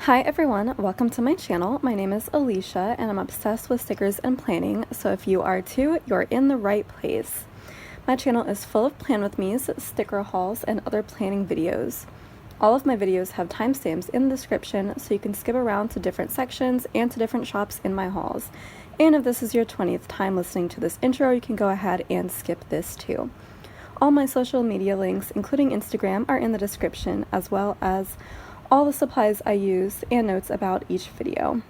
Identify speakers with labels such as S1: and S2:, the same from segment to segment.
S1: Hi everyone, welcome to my channel. My name is Alicia and I'm obsessed with stickers and planning, so if you are too, you're in the right place. My channel is full of plan with me's, sticker hauls, and other planning videos. All of my videos have timestamps in the description so you can skip around to different sections and to different shops in my hauls. And if this is your 20th time listening to this intro, you can go ahead and skip this too. All my social media links, including Instagram, are in the description, as well as all the supplies I use and notes about each video.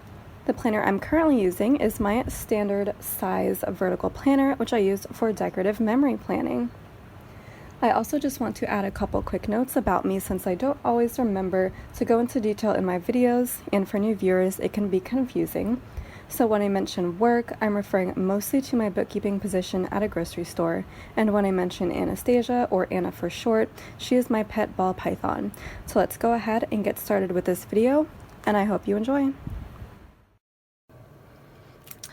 S1: The planner I'm currently using is my standard size vertical planner, which I use for decorative memory planning. I also just want to add a couple quick notes about me since I don't always remember to go into detail in my videos, and for new viewers it can be confusing. So when I mention work, I'm referring mostly to my bookkeeping position at a grocery store, and when I mention Anastasia, or Anna for short, she is my pet ball python. So let's go ahead and get started with this video, and I hope you enjoy.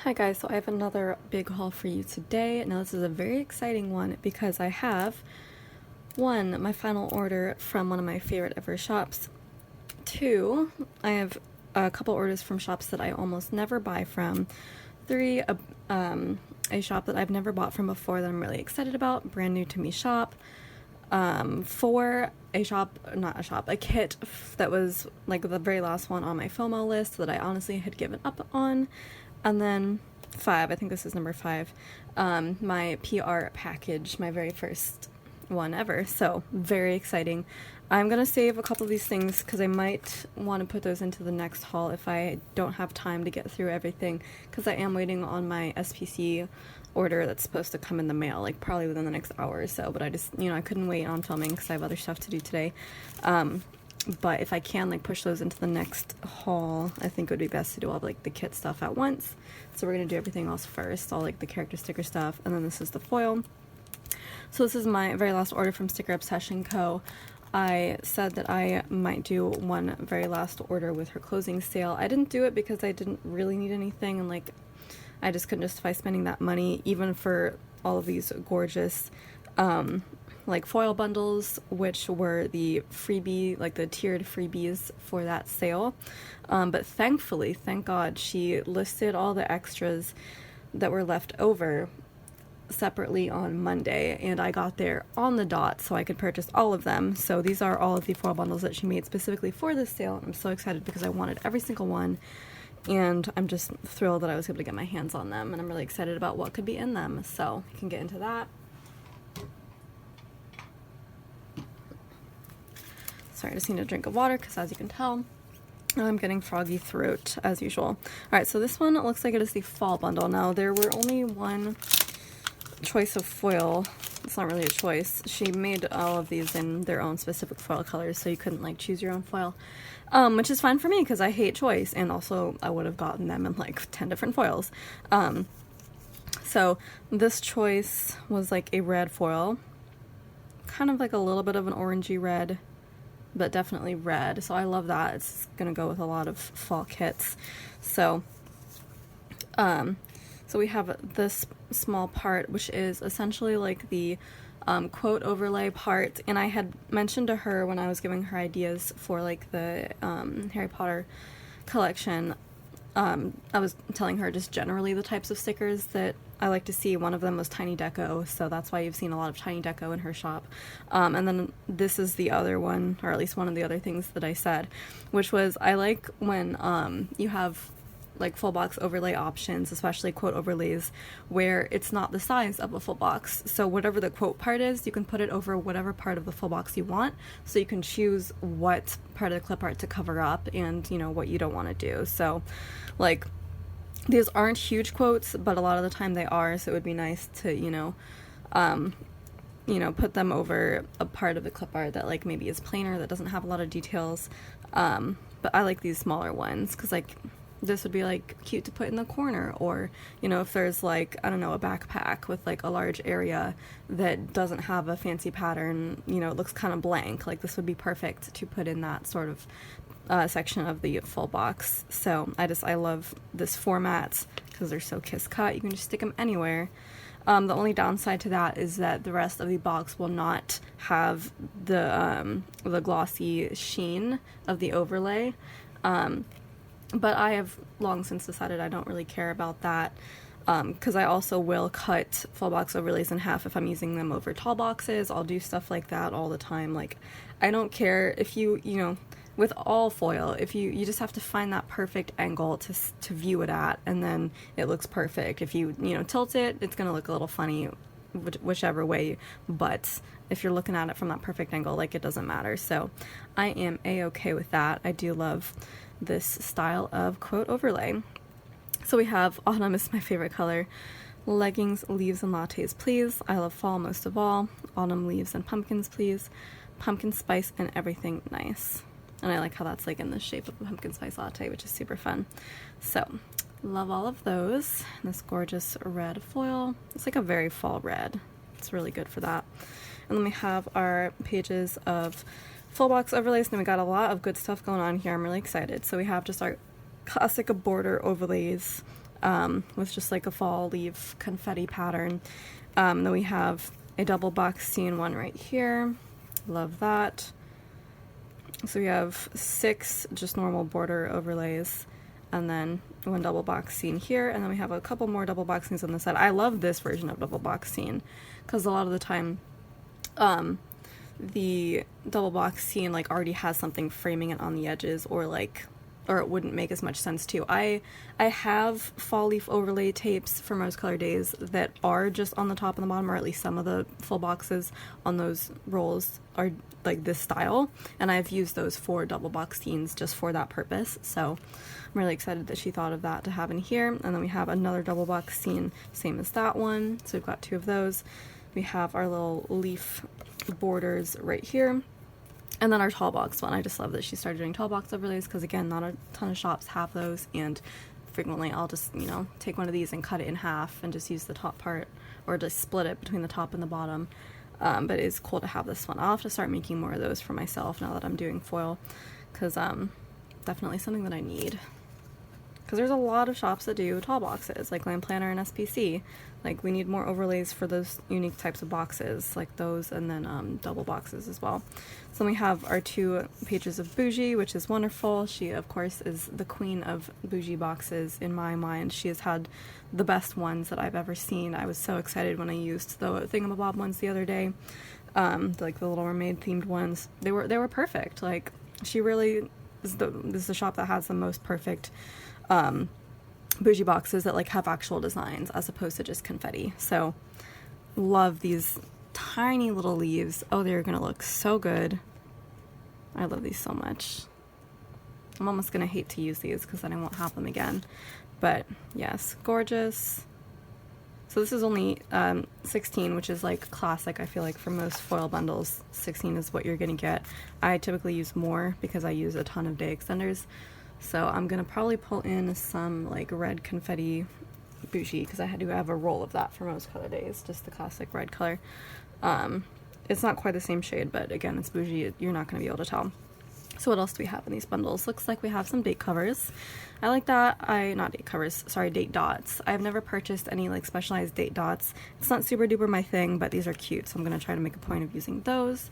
S1: Hi guys, so I have another big haul for you today. Now this is a very exciting one because I have 1, my final order from one of my favorite ever shops. 2, I have a couple orders from shops that I almost never buy from. 3, a shop that I've never bought from before that I'm really excited about, brand new to me shop. 4, a kit that was like the very last one on my FOMO list that I honestly had given up on. And then 5, I think this is number 5, my PR package, my very first one ever, so very exciting. I'm gonna save a couple of these things because I might want to put those into the next haul if I don't have time to get through everything, because I am waiting on my SPC order that's supposed to come in the mail, like probably within the next hour or so, but I just, I couldn't wait on filming because I have other stuff to do today. But if I can like push those into the next haul, I think it would be best to do all like the kit stuff at once. So we're gonna do everything else first, all like the character sticker stuff, and then this is the foil. So this is my very last order from Obsession Co. I said that I might do one very last order with her closing sale. I didn't do it because I didn't really need anything, and like I just couldn't justify spending that money even for all of these gorgeous like foil bundles, which were the freebie, like the tiered freebies for that sale. But thankfully, thank God, she listed all the extras that were left over separately on Monday, and I got there on the dot so I could purchase all of them. So these are all of the foil bundles that she made specifically for this sale, and I'm so excited because I wanted every single one, and I'm just thrilled that I was able to get my hands on them, and I'm really excited about what could be in them, so I can get into that. Sorry, I just need a drink of water because, as you can tell, I'm getting froggy throat as usual. Alright, so this one looks like it is the fall bundle. Now, there were only one choice of foil. It's not really a choice. She made all of these in their own specific foil colors, so you couldn't like choose your own foil, which is fine for me because I hate choice, and also I would have gotten them in like 10 different foils. So this choice was like a red foil, kind of like a little bit of an orangey red, but definitely red, so I love that. It's gonna go with a lot of fall kits. So so we have this small part, which is essentially like the quote overlay part, and I had mentioned to her when I was giving her ideas for like the Harry Potter collection, I was telling her just generally the types of stickers that I like to see. One of them was Tiny Deco, so that's why you've seen a lot of Tiny Deco in her shop. And then this is the other one, or at least one of the other things that I said, which was I like when you have like full box overlay options, especially quote overlays, where it's not the size of a full box. So whatever the quote part is, you can put it over whatever part of the full box you want, so you can choose what part of the clip art to cover up and what you don't want to do. So like these aren't huge quotes, but a lot of the time they are, so it would be nice to put them over a part of the clip art that like maybe is plainer, that doesn't have a lot of details. But I like these smaller ones because like this would be like cute to put in the corner, or if there's like, I don't know, a backpack with like a large area that doesn't have a fancy pattern, it looks kind of blank, like this would be perfect to put in that sort of section of the full box. So I love this format because they're so kiss cut, you can just stick them anywhere. The only downside to that is that the rest of the box will not have the glossy sheen of the overlay. But I have long since decided I don't really care about that, because I also will cut full box overlays in half if I'm using them over tall boxes. I'll do stuff like that all the time. Like, I don't care if you know, with all foil, if you just have to find that perfect angle to view it at, and then it looks perfect. If you know, tilt it, it's gonna look a little funny, whichever way, but if you're looking at it from that perfect angle, like, it doesn't matter. So I am a-okay with that. I do love this style of quote overlay. So we have autumn is my favorite color, leggings, leaves, and lattes, please. I love fall most of all. Autumn leaves and pumpkins, please. Pumpkin spice and everything nice. And I like how that's like in the shape of a pumpkin spice latte, which is super fun. So love all of those. This gorgeous red foil. It's like a very fall red. It's really good for that. And then we have our pages of full box overlays, and then we got a lot of good stuff going on here. I'm really excited. So we have just our classic border overlays with just like a fall leaf confetti pattern. Then we have a double box scene one right here. Love that. So we have 6 just normal border overlays, and then 1 double box scene here, and then we have a couple more double box scenes on the side. I love this version of double box scene because a lot of the time the double box scene like already has something framing it on the edges, or it wouldn't make as much sense too. I have fall leaf overlay tapes for Rose Color Days that are just on the top and the bottom, or at least some of the full boxes on those rolls are like this style, and I've used those for double box scenes just for that purpose. So I'm really excited that she thought of that to have in here. And then we have another double box scene, same as that one. So we've got 2 of those. We have our little leaf borders right here. And then our tall box one. I just love that she started doing tall box overlays because, again, not a ton of shops have those, and frequently I'll just, you know, take one of these and cut it in half and just use the top part, or just split it between the top and the bottom. But it's cool to have this one. I'll have to start making more of those for myself now that I'm doing foil, because definitely something that I need. Because there's a lot of shops that do tall boxes, like Land Planner and SPC. Like, we need more overlays for those unique types of boxes, like those, and then double boxes as well. So then we have our 2 pages of Bougie, which is wonderful. She, of course, is the queen of Bougie boxes in my mind. She has had the best ones that I've ever seen. I was so excited when I used the Thingamabob ones the other day, like the Little Mermaid themed ones. They were perfect. Like, she really is the shop that has the most perfect bougie boxes that like have actual designs as opposed to just confetti. So love these tiny little leaves. Oh, they're gonna look so good. I love these so much. I'm almost gonna hate to use these because then I won't have them again, but yes, gorgeous. So this is only 16, which is like classic. I feel like for most foil bundles, 16 is what you're gonna get. I typically use more because I use a ton of day extenders. So I'm gonna probably pull in some like red confetti bougie because I do have a roll of that for Rose Color Days, just the classic red color. It's not quite the same shade, but again, it's bougie. You're not gonna be able to tell. So what else do we have in these bundles? Looks like we have some date covers. I like that. Not date covers, sorry, date dots. I've never purchased any like specialized date dots. It's not super duper my thing, but these are cute, so I'm gonna try to make a point of using those.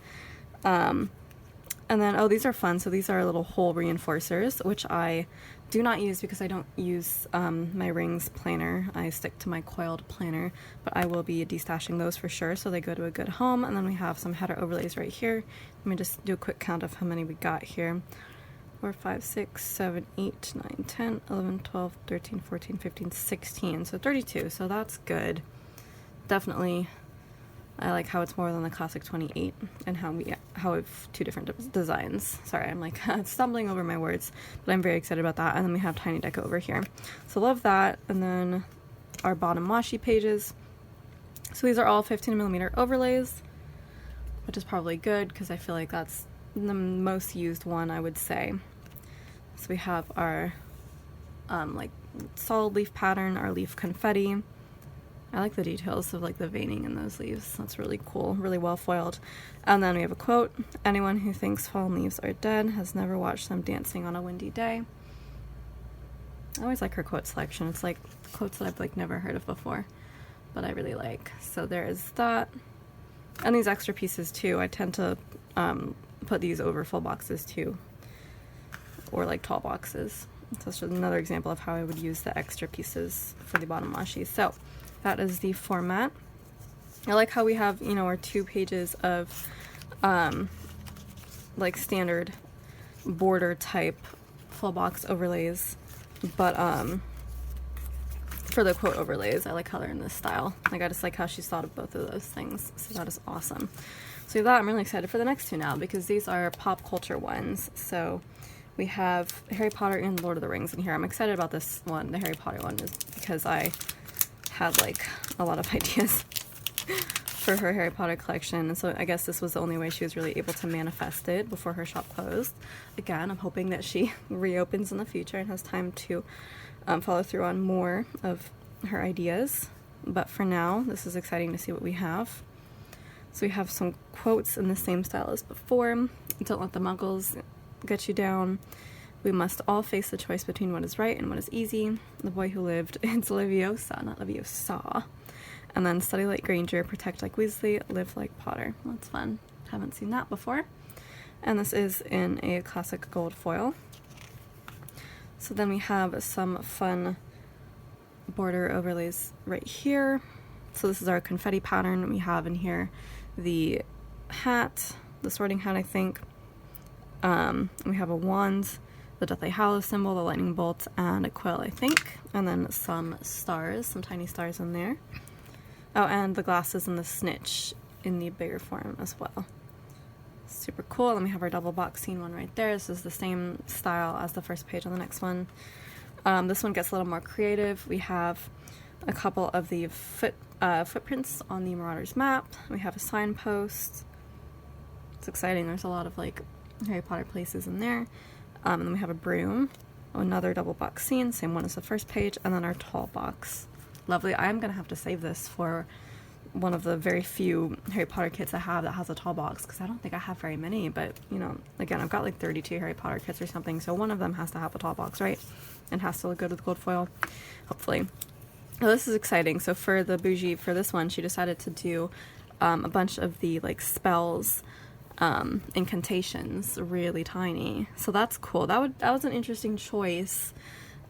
S1: And then, oh, these are fun. So these are little hole reinforcers, which I do not use because I don't use my rings planner. I stick to my coiled planner, but I will be destashing those for sure, so they go to a good home. And then we have some header overlays right here. Let me just do a quick count of how many we got here. 4, 5, 6, 7, 8, 9, 10, 11, 12, 13, 14, 15, 16. So 32, so that's good. Definitely. I like how it's more than the classic 28 and how we have 2 different designs. Sorry, I'm like stumbling over my words, but I'm very excited about that. And then we have Tiny Deco over here. So love that. And then our bottom washi pages. So these are all 15mm overlays, which is probably good because I feel like that's the most used one, I would say. So we have our like solid leaf pattern, our leaf confetti. I like the details of like the veining in those leaves. That's really cool, really well foiled. And then we have a quote: anyone who thinks fall leaves are dead has never watched them dancing on a windy day. I always like her quote selection. It's like quotes that I've like never heard of before, but I really like. So there is that. And these extra pieces too, I tend to put these over full boxes too. or like tall boxes. So that's just another example of how I would use the extra pieces for the bottom washi. So that is the format. I like how we have, you know, our 2 pages of like standard border type full box overlays, but for the quote overlays, I like how they're in this style. Like, I just like how she's thought of both of those things, so that is awesome. So with that, I'm really excited for the next 2 now, because these are pop culture ones. So we have Harry Potter and Lord of the Rings in here. I'm excited about this one, the Harry Potter one, is because I had like a lot of ideas for her Harry Potter collection, and so I guess this was the only way she was really able to manifest it before her shop closed. Again, I'm hoping that she reopens in the future and has time to follow through on more of her ideas, but for now, this is exciting to see what we have. So we have some quotes in the same style as before. Don't let the muggles get you down. We must all face the choice between what is right and what is easy. The boy who lived, it's Leviosa, not Leviosa. And then study like Granger, protect like Weasley, live like Potter. Well, that's fun. Haven't seen that before. And this is in a classic gold foil. So then we have some fun border overlays right here. So this is our confetti pattern. We have in here the hat, the sorting hat, I think. We have a wand, the Deathly Hallows symbol, the lightning bolt, and a quill, I think. And then some stars, some tiny stars in there. Oh, and the glasses and the snitch in the bigger form as well. Super cool. Then we have our double box scene one right there. This is the same style as the first page on the next one. This one gets a little more creative. We have a couple of the footprints on the Marauders map. We have a signpost. It's exciting. There's a lot of like Harry Potter places in there. And then we have a broom, another double box scene, same one as the first page, and then our tall box. Lovely. I'm gonna have to save this for one of the very few Harry Potter kits I have that has a tall box, because I don't think I have very many, but you know, again, I've got like 32 Harry Potter kits or something, so one of them has to have a tall box, right? And has to look good with gold foil, hopefully. Oh, this is exciting. So for the bougie, for this one, she decided to do a bunch of the like spells, incantations, really tiny. So that's cool. That was an interesting choice.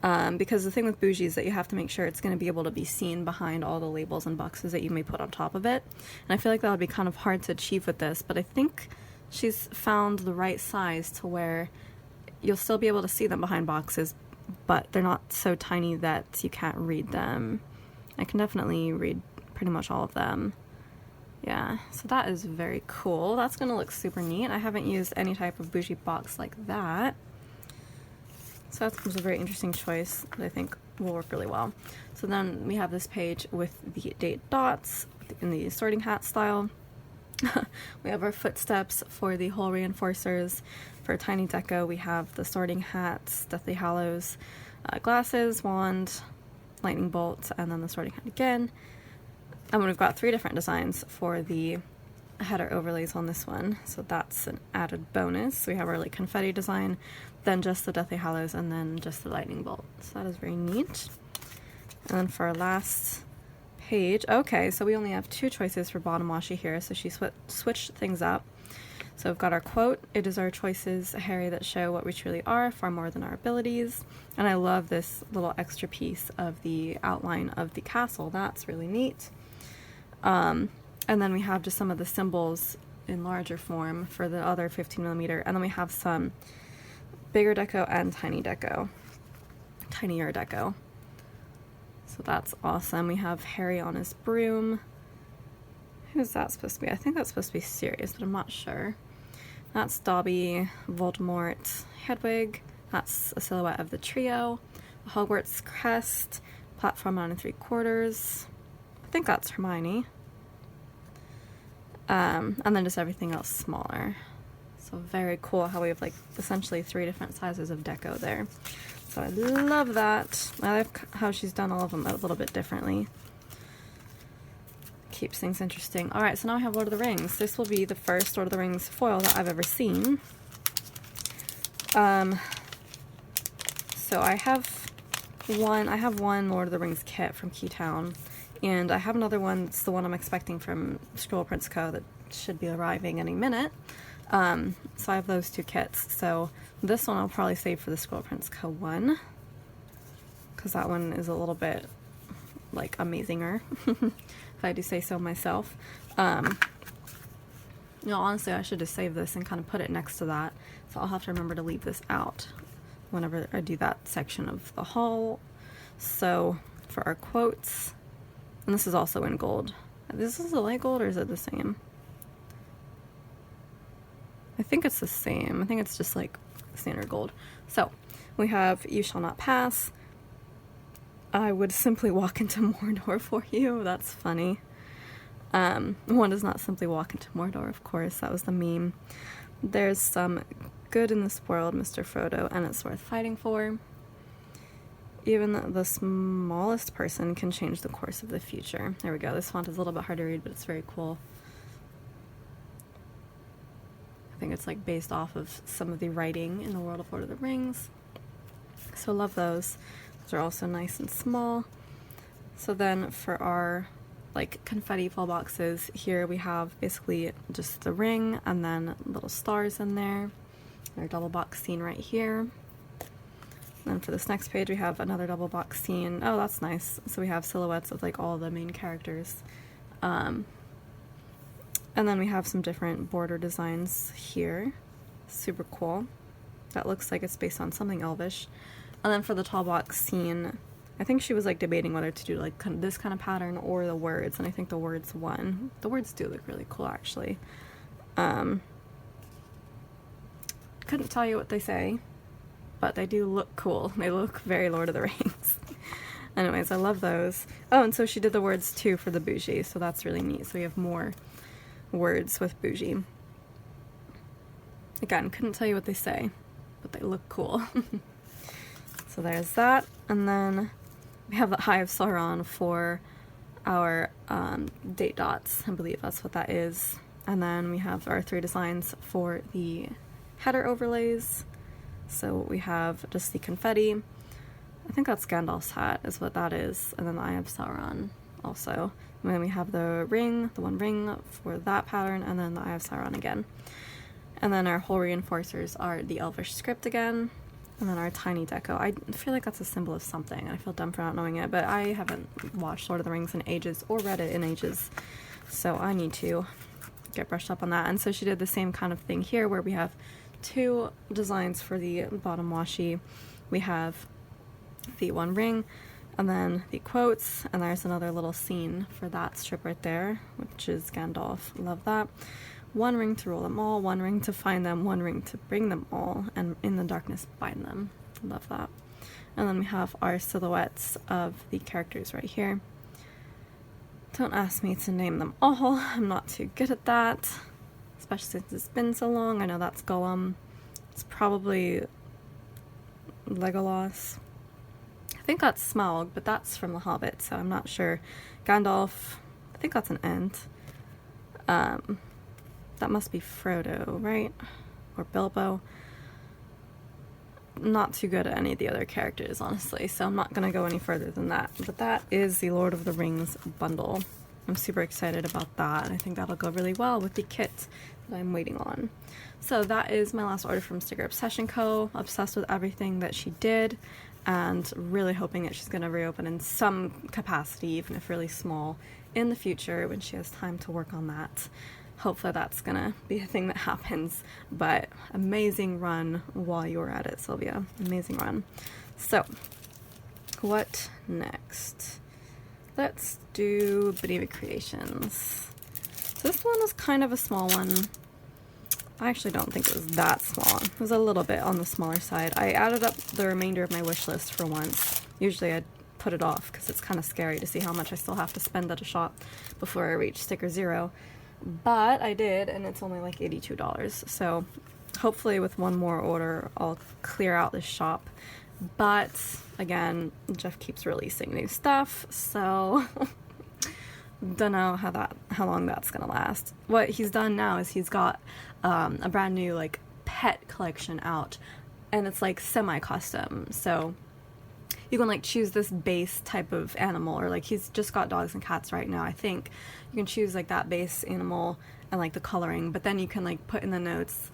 S1: Because the thing with bougie is that you have to make sure it's going to be able to be seen behind all the labels and boxes that you may put on top of it. And I feel like that would be kind of hard to achieve with this, but I think she's found the right size to where you'll still be able to see them behind boxes, but they're not so tiny that you can't read them. I can definitely read pretty much all of them. Yeah, so that is very cool. That's going to look super neat. I haven't used any type of bougie box like that. So that was a very interesting choice that I think will work really well. So then we have this page with the date dots in the sorting hat style. We have our footsteps for the hole reinforcers. For Tiny Deco, we have the sorting hats, Deathly Hallows, glasses, wand, lightning bolt, and then the sorting hat again. And we've got 3 different designs for the header overlays on this one, so that's an added bonus. So we have our like confetti design, then just the Deathly Hallows, and then just the lightning bolt. So that is very neat. And then for our last page, okay, so we only have 2 choices for bottom washi here, so she switched things up. So we've got our quote, "It is our choices, Harry, that show what we truly are, far more than our abilities." And I love this little extra piece of the outline of the castle. That's really neat. And then we have just some of the symbols in larger form for the other 15mm, and then we have some bigger deco and tinier deco. So that's awesome. We have Harry on his broom. Who's that supposed to be? I think that's supposed to be Sirius, but I'm not sure. That's Dobby, Voldemort, Hedwig. That's a silhouette of the trio. Hogwarts crest, platform 9 3/4. I think that's Hermione. And then just everything else smaller. So very cool how we have like essentially 3 different sizes of deco there. So I love that. I like how she's done all of them a little bit differently. Keeps things interesting. Alright, so now I have Lord of the Rings. This will be the first Lord of the Rings foil that I've ever seen. So I have one Lord of the Rings kit from Keytown. And I have another one, it's the one I'm expecting from Scroll Prints Co. that should be arriving any minute. So I have those 2 kits. So this one I'll probably save for the Scroll Prince Co. because that one is a little bit like amazinger, if I do say so myself. Honestly, I should just save this and kind of put it next to that. So I'll have to remember to leave this out whenever I do that section of the haul. So for our quotes, and this is also in gold. This is a light gold, or is it the same? I think it's the same. I think it's just like standard gold. So we have "You shall not pass." I would simply walk into Mordor for you. That's funny. One does not simply walk into Mordor, of course. That was the meme. There's some good in this world, Mr. Frodo, and it's worth fighting for. Even the smallest person can change the course of the future. There we go. This font is a little bit hard to read, but it's very cool. I think it's like based off of some of the writing in the world of Lord of the Rings. So love those. Those are also nice and small. So then for our like confetti full boxes, here we have basically just the ring and then little stars in there. Our double box scene right here. Then for this next page we have another double box scene. Oh, that's nice. So we have silhouettes of like all the main characters. And then we have some different border designs here. Super cool. That looks like it's based on something elvish. And then for the tall box scene, I think she was like debating whether to do like this kind of pattern or the words, and I think the words won. The words do look really cool, actually. Couldn't tell you what they say, but they do look cool. They look very Lord of the Rings. Anyways, I love those. Oh, and so she did the words too for the bougie, so that's really neat. So we have more words with bougie. Again, couldn't tell you what they say, but they look cool. So there's that, and then we have the Eye of Sauron for our date dots. I believe that's what that is. And then we have our 3 designs for the header overlays. So we have just the confetti. I think that's Gandalf's hat is what that is. And then the Eye of Sauron also. And then we have the ring, the 1 ring for that pattern, and then the Eye of Sauron again. And then our whole reinforcers are the Elvish script again. And then our tiny deco. I feel like that's a symbol of something, and I feel dumb for not knowing it, but I haven't watched Lord of the Rings in ages, or read it in ages, so I need to get brushed up on that. And so she did the same kind of thing here, where we have 2 designs for the bottom washi. We have the 1 ring, and then the quotes, and there's another little scene for that strip right there, which is Gandalf. Love that. 1 ring to rule them all, 1 ring to find them, 1 ring to bring them all, and in the darkness bind them. Love that. And then we have our silhouettes of the characters right here. Don't ask me to name them all. I'm not too good at that, especially since it's been so long. I know that's Gollum. It's probably Legolas. I think that's Smaug, but that's from The Hobbit, so I'm not sure. Gandalf, I think that's an Ent. That must be Frodo, right? Or Bilbo. Not too good at any of the other characters, honestly, so I'm not going to go any further than that. But that is the Lord of the Rings bundle. I'm super excited about that, and I think that'll go really well with the kit that I'm waiting on. So that is my last order from Sticker Obsession Co. Obsessed with everything that she did, and really hoping that she's going to reopen in some capacity, even if really small, in the future when she has time to work on that. Hopefully that's gonna be a thing that happens, but amazing run while you were at it, Sylvia. Amazing run. So, what next? Let's do Beneva Creations. This one was kind of a small one. I actually don't think it was that small. It was a little bit on the smaller side. I added up the remainder of my wish list for once. Usually I'd put it off because it's kind of scary to see how much I still have to spend at a shop before I reach sticker 0. But I did, and it's only like $82. So hopefully with one more order, I'll clear out this shop. But again, Jeff keeps releasing new stuff, so don't know how long that's gonna last. What he's done now is he's got a brand new like pet collection out, and it's like semi-custom. So you can like choose this base type of animal, or like he's just got dogs and cats right now. I think you can choose like that base animal, and like the coloring, but then you can like put in the notes,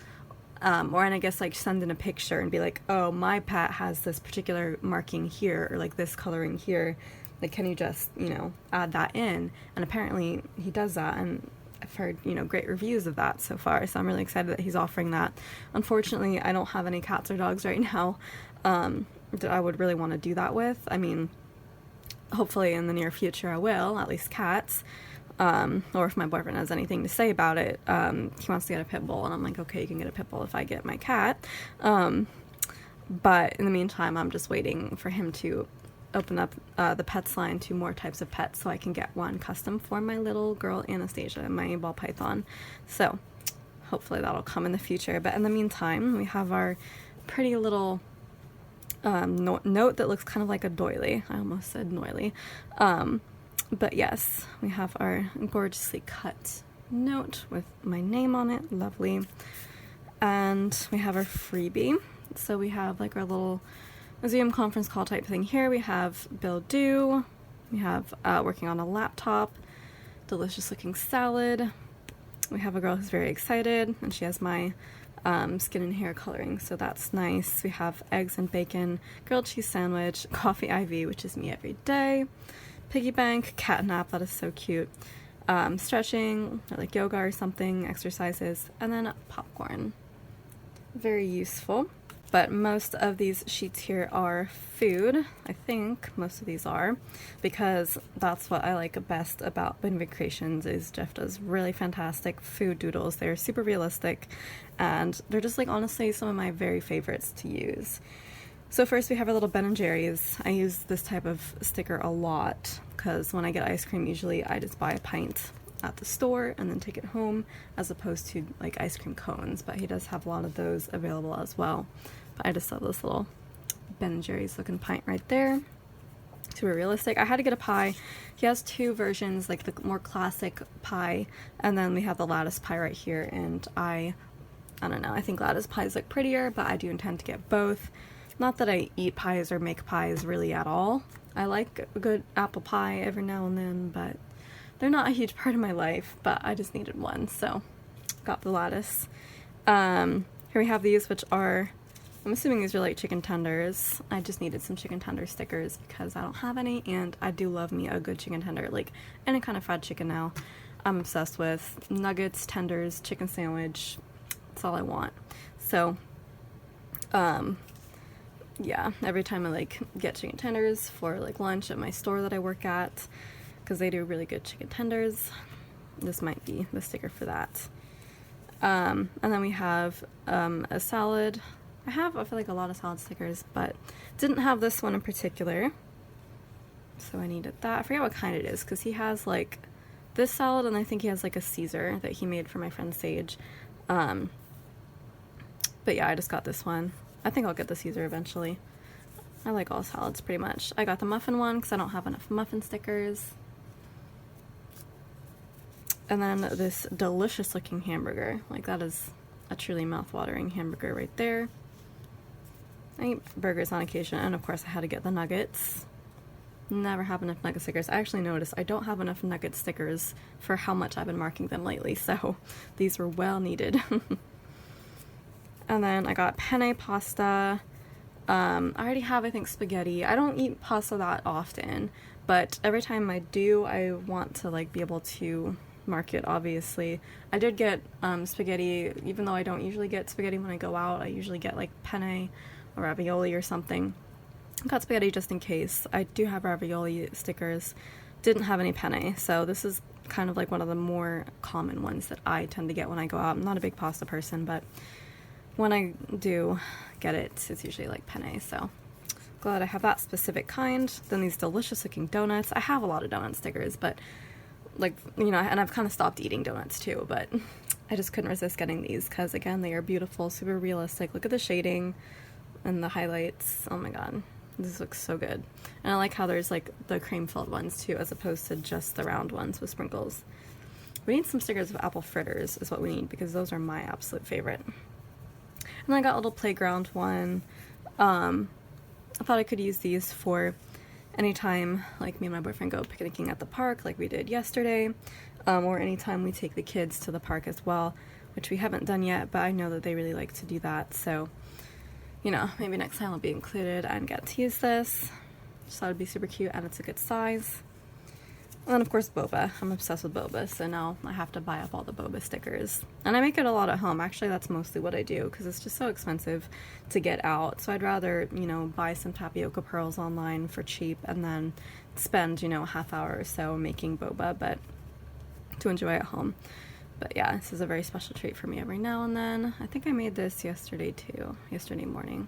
S1: or and I guess like send in a picture and be like, oh, my pet has this particular marking here, or like this coloring here, like can you just, you know, add that in? And apparently he does that, and I've heard, you know, great reviews of that so far, so I'm really excited that he's offering that. Unfortunately, I don't have any cats or dogs right now that I would really want to do that with. I mean, hopefully in the near future I will, at least cats. Or if my boyfriend has anything to say about it, he wants to get a pit bull, and I'm like, okay, you can get a pit bull if I get my cat. But in the meantime, I'm just waiting for him to open up the pets line to more types of pets, so I can get one custom for my little girl Anastasia, my ball python. So hopefully that'll come in the future. But in the meantime, we have our pretty little note that looks kind of like a doily. I almost said noily. But yes, we have our gorgeously cut note with my name on it. Lovely. And we have our freebie. So we have like our little Zoom conference call type thing here. We have Bill Do. We have working on a laptop. Delicious looking salad. We have a girl who's very excited, and she has my skin and hair coloring, so that's nice. We have eggs and bacon, grilled cheese sandwich, coffee IV, which is me every day, piggy bank, cat nap, that is so cute, stretching, or like yoga or something, exercises, and then popcorn. Very useful. But most of these sheets here are food. I think most of these are, because that's what I like best about Beneva Creations is Jeff does really fantastic food doodles. They're super realistic, and they're just like honestly some of my very favorites to use. So first we have our little Ben & Jerry's. I use this type of sticker a lot because when I get ice cream, usually I just buy a pint at the store and then take it home, as opposed to like ice cream cones, but he does have a lot of those available as well. But I just love this little Ben & Jerry's looking pint right there. Super realistic. I had to get a pie. He has two versions, like the more classic pie, and then we have the lattice pie right here, and I don't know, I think lattice pies look prettier, but I do intend to get both. Not that I eat pies or make pies really at all. I like a good apple pie every now and then, but they're not a huge part of my life, but I just needed one, so got the lattice. Here we have these, which are, I'm assuming these are like chicken tenders. I just needed some chicken tender stickers because I don't have any, and I do love me a good chicken tender, like any kind of fried chicken now. I'm obsessed with nuggets, tenders, chicken sandwich. That's all I want. So, yeah, every time I like get chicken tenders for like lunch at my store that I work at, because they do really good chicken tenders, this might be the sticker for that. And then we have a salad. I feel like a lot of salad stickers, but didn't have this one in particular, so I needed that. I forget what kind it is, because he has like this salad, and I think he has like a Caesar that he made for my friend Sage. But yeah, I just got this one. I think I'll get the Caesar eventually. I like all salads pretty much. I got the muffin one because I don't have enough muffin stickers. And then this delicious looking hamburger. Like, that is a truly mouth-watering hamburger right there. I eat burgers on occasion, and of course I had to get the nuggets. Never have enough nugget stickers. I actually noticed I don't have enough nugget stickers for how much I've been marking them lately, so these were well needed. And then I got penne pasta. I already have, I think, spaghetti. I don't eat pasta that often, but every time I do, I want to like be able to mark it, obviously. I did get spaghetti, even though I don't usually get spaghetti when I go out. I usually get like penne or ravioli or something. I got spaghetti just in case. I do have ravioli stickers. Didn't have any penne, so this is kind of like one of the more common ones that I tend to get when I go out. I'm not a big pasta person, but when I do get it, it's usually like penne, so glad I have that specific kind. Then these delicious looking donuts. I have a lot of donut stickers, but like, you know, and I've kind of stopped eating donuts too, but I just couldn't resist getting these because, again, they are beautiful, super realistic. Look at the shading and the highlights. Oh my god, this looks so good. And I like how there's like the cream filled ones too, as opposed to just the round ones with sprinkles. We need some stickers of apple fritters is what we need, because those are my absolute favorite. And I got a little playground one. I thought I could use these for anytime like me and my boyfriend go picnicking at the park like we did yesterday. or anytime we take the kids to the park as well, which we haven't done yet, but I know that they really like to do that, so, you know, maybe next time I'll be included and get to use this. So that would be super cute, and it's a good size. And then, of course, boba. I'm obsessed with boba, so now I have to buy up all the boba stickers. And I make it a lot at home. Actually, that's mostly what I do, because it's just so expensive to get out. So I'd rather, you know, buy some tapioca pearls online for cheap and then spend, you know, a half hour or so making boba, but to enjoy at home. But yeah, this is a very special treat for me every now and then. I think I made this yesterday too, yesterday morning.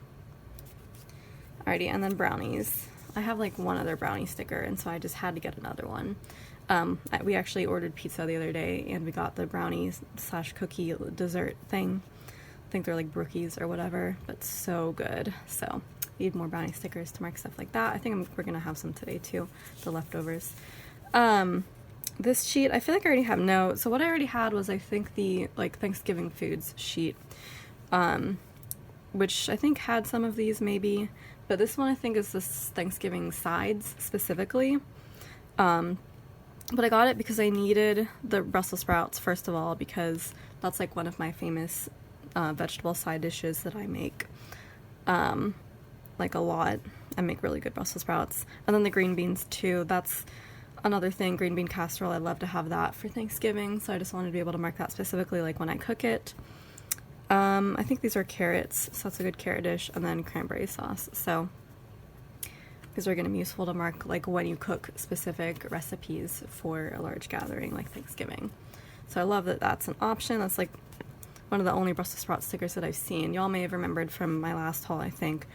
S1: Alrighty, and then brownies. I have like one other brownie sticker, and so I just had to get another one. We actually ordered pizza the other day, and we got the brownies / cookie dessert thing. I think they're like brookies or whatever, but so good. So need more brownie stickers to mark stuff like that. I think we're gonna have some today too, the leftovers. This sheet, I feel like I already have notes. So what I already had was, I think, the like Thanksgiving foods sheet, which I think had some of these maybe, but this one I think is this Thanksgiving sides specifically. But I got it because I needed the Brussels sprouts, first of all, because that's like one of my famous vegetable side dishes that I make like a lot. I make really good Brussels sprouts. And then the green beans too. That's another thing, green bean casserole. I love to have that for Thanksgiving, so I just wanted to be able to mark that specifically, like when I cook it. I think these are carrots, so that's a good carrot dish, and then cranberry sauce. So these are going to be useful to mark like when you cook specific recipes for a large gathering like Thanksgiving. So I love that that's an option. That's like one of the only Brussels sprout stickers that I've seen. Y'all may have remembered from my last haul, I think,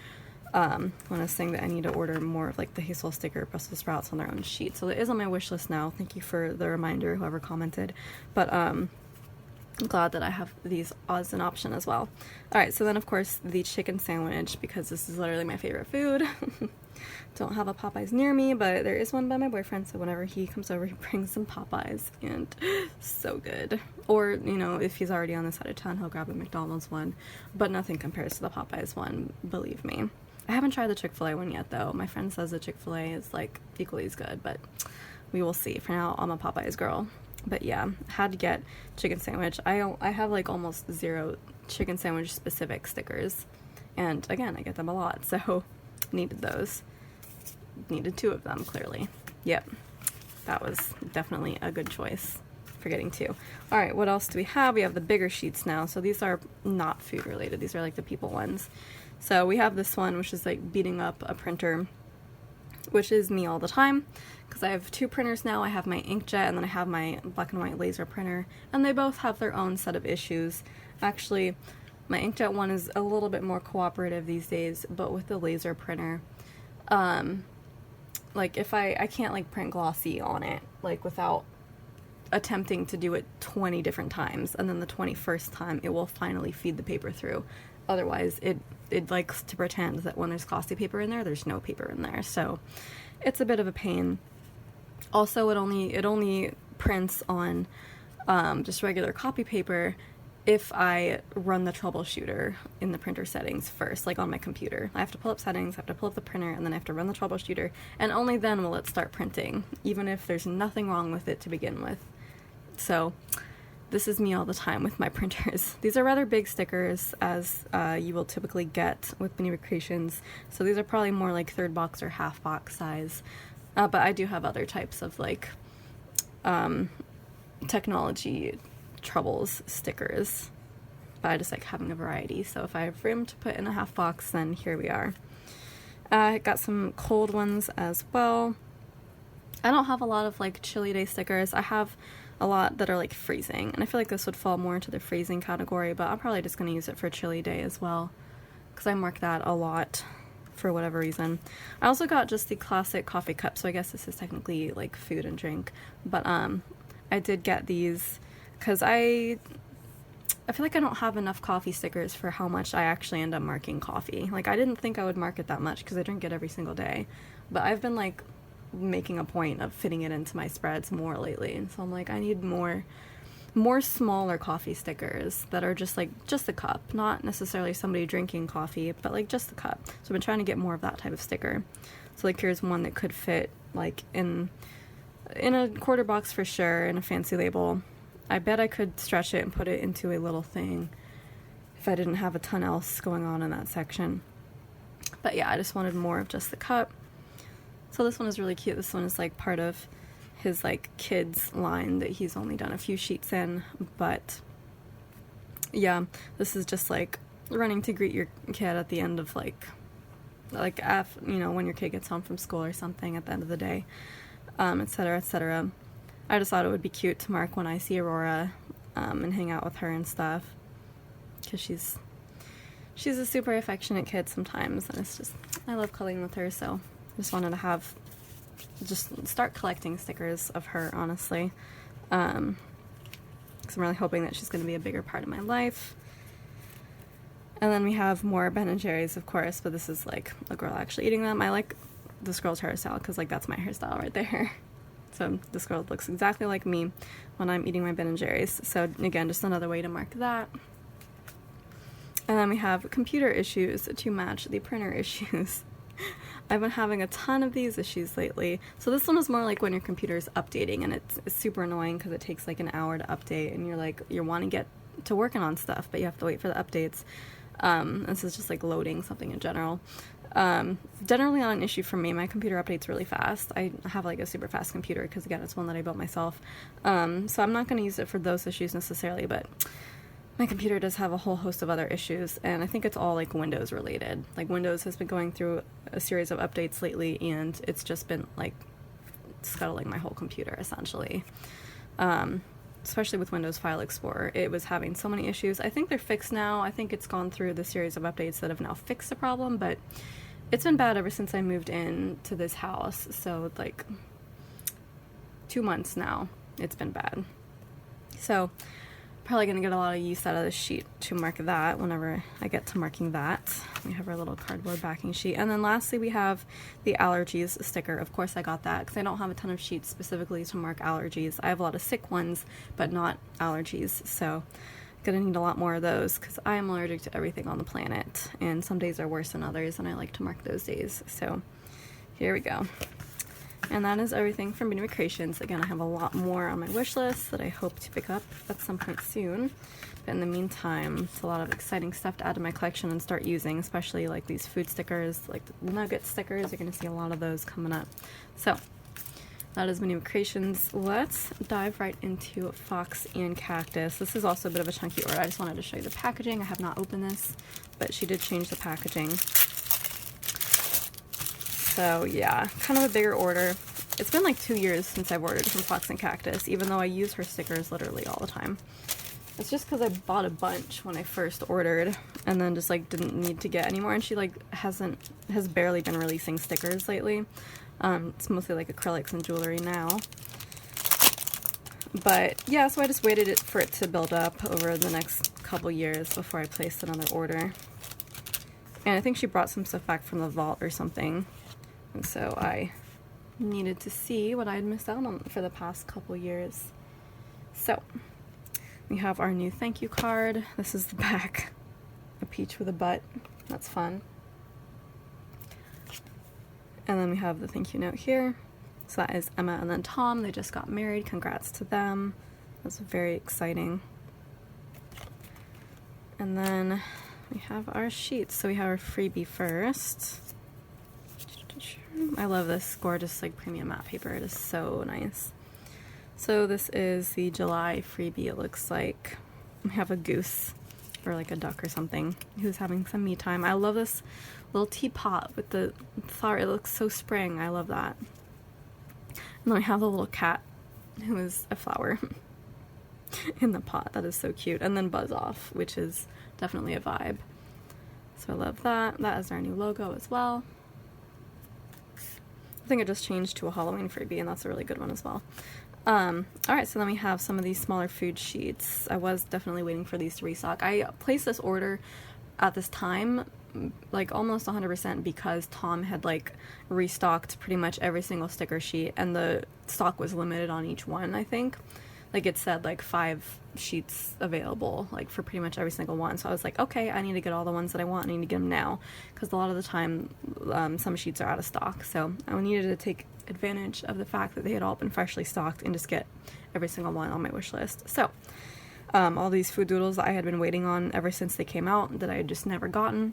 S1: when I was saying that I need to order more of like the Hazel sticker Brussels sprouts on their own sheet. So it is on my wish list now. Thank you for the reminder, whoever commented. But I'm glad that I have these as an option as well. Alright, so then of course the chicken sandwich, because this is literally my favorite food. Don't have a Popeyes near me, but there is one by my boyfriend, so whenever he comes over he brings some Popeyes, and so good. Or, you know, if he's already on this side of town, he'll grab a McDonald's one, but nothing compares to the Popeyes one, believe me. I haven't tried the Chick-fil-A one yet though. My friend says the Chick-fil-A is like equally as good, but we will see. For now, I'm a Popeyes girl. But yeah, had to get chicken sandwich. I have like almost 0 chicken sandwich specific stickers, and again, I get them a lot, so needed those. Needed 2 of them, clearly. Yep, that was definitely a good choice for getting 2. Alright, what else do we have? We have the bigger sheets now, so these are not food related. These are like the people ones. So we have this one, which is like beating up a printer, which is me all the time, because I have 2 printers now. I have my inkjet, and then I have my black and white laser printer, and they both have their own set of issues. Actually, my inkjet one is a little bit more cooperative these days, but with the laser printer, like if I can't like print glossy on it, like without attempting to do it 20 different times, and then the 21st time it will finally feed the paper through. Otherwise, it likes to pretend that when there's glossy paper in there, there's no paper in there. So it's a bit of a pain. Also, it only prints on just regular copy paper if I run the troubleshooter in the printer settings first, like on my computer. I have to pull up settings, I have to pull up the printer, and then I have to run the troubleshooter, and only then will it start printing, even if there's nothing wrong with it to begin with. So this is me all the time with my printers. These are rather big stickers, as you will typically get with Beneva Creations, so these are probably more like 3rd box or half box size, but I do have other types of like technology troubles stickers, but I just like having a variety. So if I have room to put in a half box, then here we are. I got some cold ones as well. I don't have a lot of like chilly day stickers. I have a lot that are like freezing, and I feel like this would fall more into the freezing category, but I'm probably just going to use it for chilly day as well, because I mark that a lot for whatever reason. I also got just the classic coffee cup, so I guess this is technically like food and drink, but I did get these because I feel like I don't have enough coffee stickers for how much I actually end up marking coffee. Like, I didn't think I would mark it that much because I drink it every single day, but I've been like making a point of fitting it into my spreads more lately, and so I'm like, I need more smaller coffee stickers that are just like just the cup, not necessarily somebody drinking coffee, but like just the cup. So I've been trying to get more of that type of sticker. So like here's one that could fit like in In a quarter box for sure, in a fancy label. I bet I could stretch it and put it into a little thing if I didn't have a ton else going on in that section. But yeah, I just wanted more of just the cup. So this one is really cute. This one is like part of his like kids line that he's only done a few sheets in, but yeah, this is just like running to greet your kid at the end of like you know, when your kid gets home from school or something at the end of the day, etc., etc. I just thought it would be cute to mark when I see Aurora and hang out with her and stuff, because she's a super affectionate kid sometimes, and it's just, I love cuddling with her, so I just wanted to just start collecting stickers of her, honestly, because I'm really hoping that she's going to be a bigger part of my life. And then we have more Ben & Jerry's, of course, but this is like a girl actually eating them. I like this girl's hairstyle because like that's my hairstyle right there. So this girl looks exactly like me when I'm eating my Ben & Jerry's. So again, just another way to mark that. And then we have computer issues to match the printer issues. I've been having a ton of these issues lately. So this one is more like when your computer is updating, and it's super annoying because it takes like an hour to update, and you're wanting to get to working on stuff, but you have to wait for the updates. This is just like loading something in general. Generally not an issue for me. My computer updates really fast. I have like a super fast computer because again, it's one that I built myself. So I'm not going to use it for those issues necessarily, but my computer does have a whole host of other issues, and I think it's all like Windows related. Like Windows has been going through a series of updates lately, and it's just been like scuttling my whole computer essentially. Especially with Windows File Explorer, it was having so many issues. I think they're fixed now. I think it's gone through the series of updates that have now fixed the problem, but it's been bad ever since I moved in to this house. So like 2 months now, it's been bad. So probably gonna get a lot of use out of this sheet to mark that whenever I get to marking that. We have our little cardboard backing sheet. And then lastly, we have the allergies sticker. Of course I got that because I don't have a ton of sheets specifically to mark allergies. I have a lot of sick ones, but not allergies. So gonna need a lot more of those because I am allergic to everything on the planet, and some days are worse than others, and I like to mark those days. So here we go. And that is everything from Beneva Creations. Again, I have a lot more on my wish list that I hope to pick up at some point soon. But in the meantime, it's a lot of exciting stuff to add to my collection and start using, especially like these food stickers, like the nugget stickers. You're going to see a lot of those coming up. So that is Beneva Creations. Let's dive right into Fox and Cactus. This is also a bit of a chunky order. I just wanted to show you the packaging. I have not opened this, but she did change the packaging. So yeah, kind of a bigger order. It's been like 2 years since I've ordered from Fox and Cactus, even though I use her stickers literally all the time. It's just because I bought a bunch when I first ordered, and then just like didn't need to get any more, and she like has barely been releasing stickers lately. It's mostly like acrylics and jewelry now. But yeah, so I just waited for it to build up over the next couple years before I placed another order. And I think she brought some stuff back from the vault or something. And so I needed to see what I had missed out on for the past couple years. So we have our new thank you card. This is the back. A peach with a butt. That's fun. And then we have the thank you note here. So that is Emma and then Tom. They just got married. Congrats to them. That's very exciting. And then we have our sheets. So we have our freebie first. I love this gorgeous like premium matte paper. It is so nice. So this is the July freebie. It looks like we have a goose or like a duck or something who's having some me time. I love this little teapot with the flower. It looks so spring. I love that. And then we have the little cat who is a flower in the pot. That is so cute. And then Buzz Off, which is definitely a vibe. So I love that. That is our new logo as well. I think it just changed to a Halloween freebie, and that's a really good one as well. Alright, so then we have some of these smaller food sheets. I was definitely waiting for these to restock. I placed this order at this time, like almost 100% because Tom had like restocked pretty much every single sticker sheet, and the stock was limited on each one, I think. like it said like 5 sheets available, like for pretty much every single one. So I was like, okay, I need to get all the ones that I want. I need to get them now, because a lot of the time some sheets are out of stock. So I needed to take advantage of the fact that they had all been freshly stocked and just get every single one on my wish list. So all these food doodles that I had been waiting on ever since they came out, that I had just never gotten,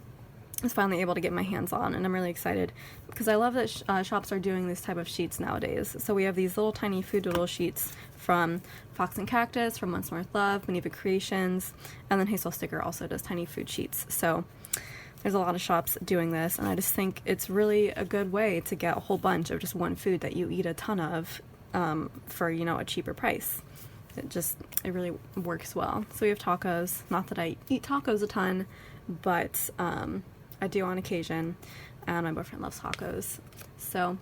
S1: I was finally able to get my hands on, and I'm really excited because I love that shops are doing this type of sheets nowadays. So we have these little tiny food doodle sheets from Fox and Cactus, from Once More Love, Beneva Creations, and then Hazel Sticker also does tiny food sheets. So there's a lot of shops doing this, and I just think it's really a good way to get a whole bunch of just one food that you eat a ton of for, you know, a cheaper price. It really works well. So we have tacos. Not that I eat tacos a ton, but I do on occasion, and my boyfriend loves tacos, so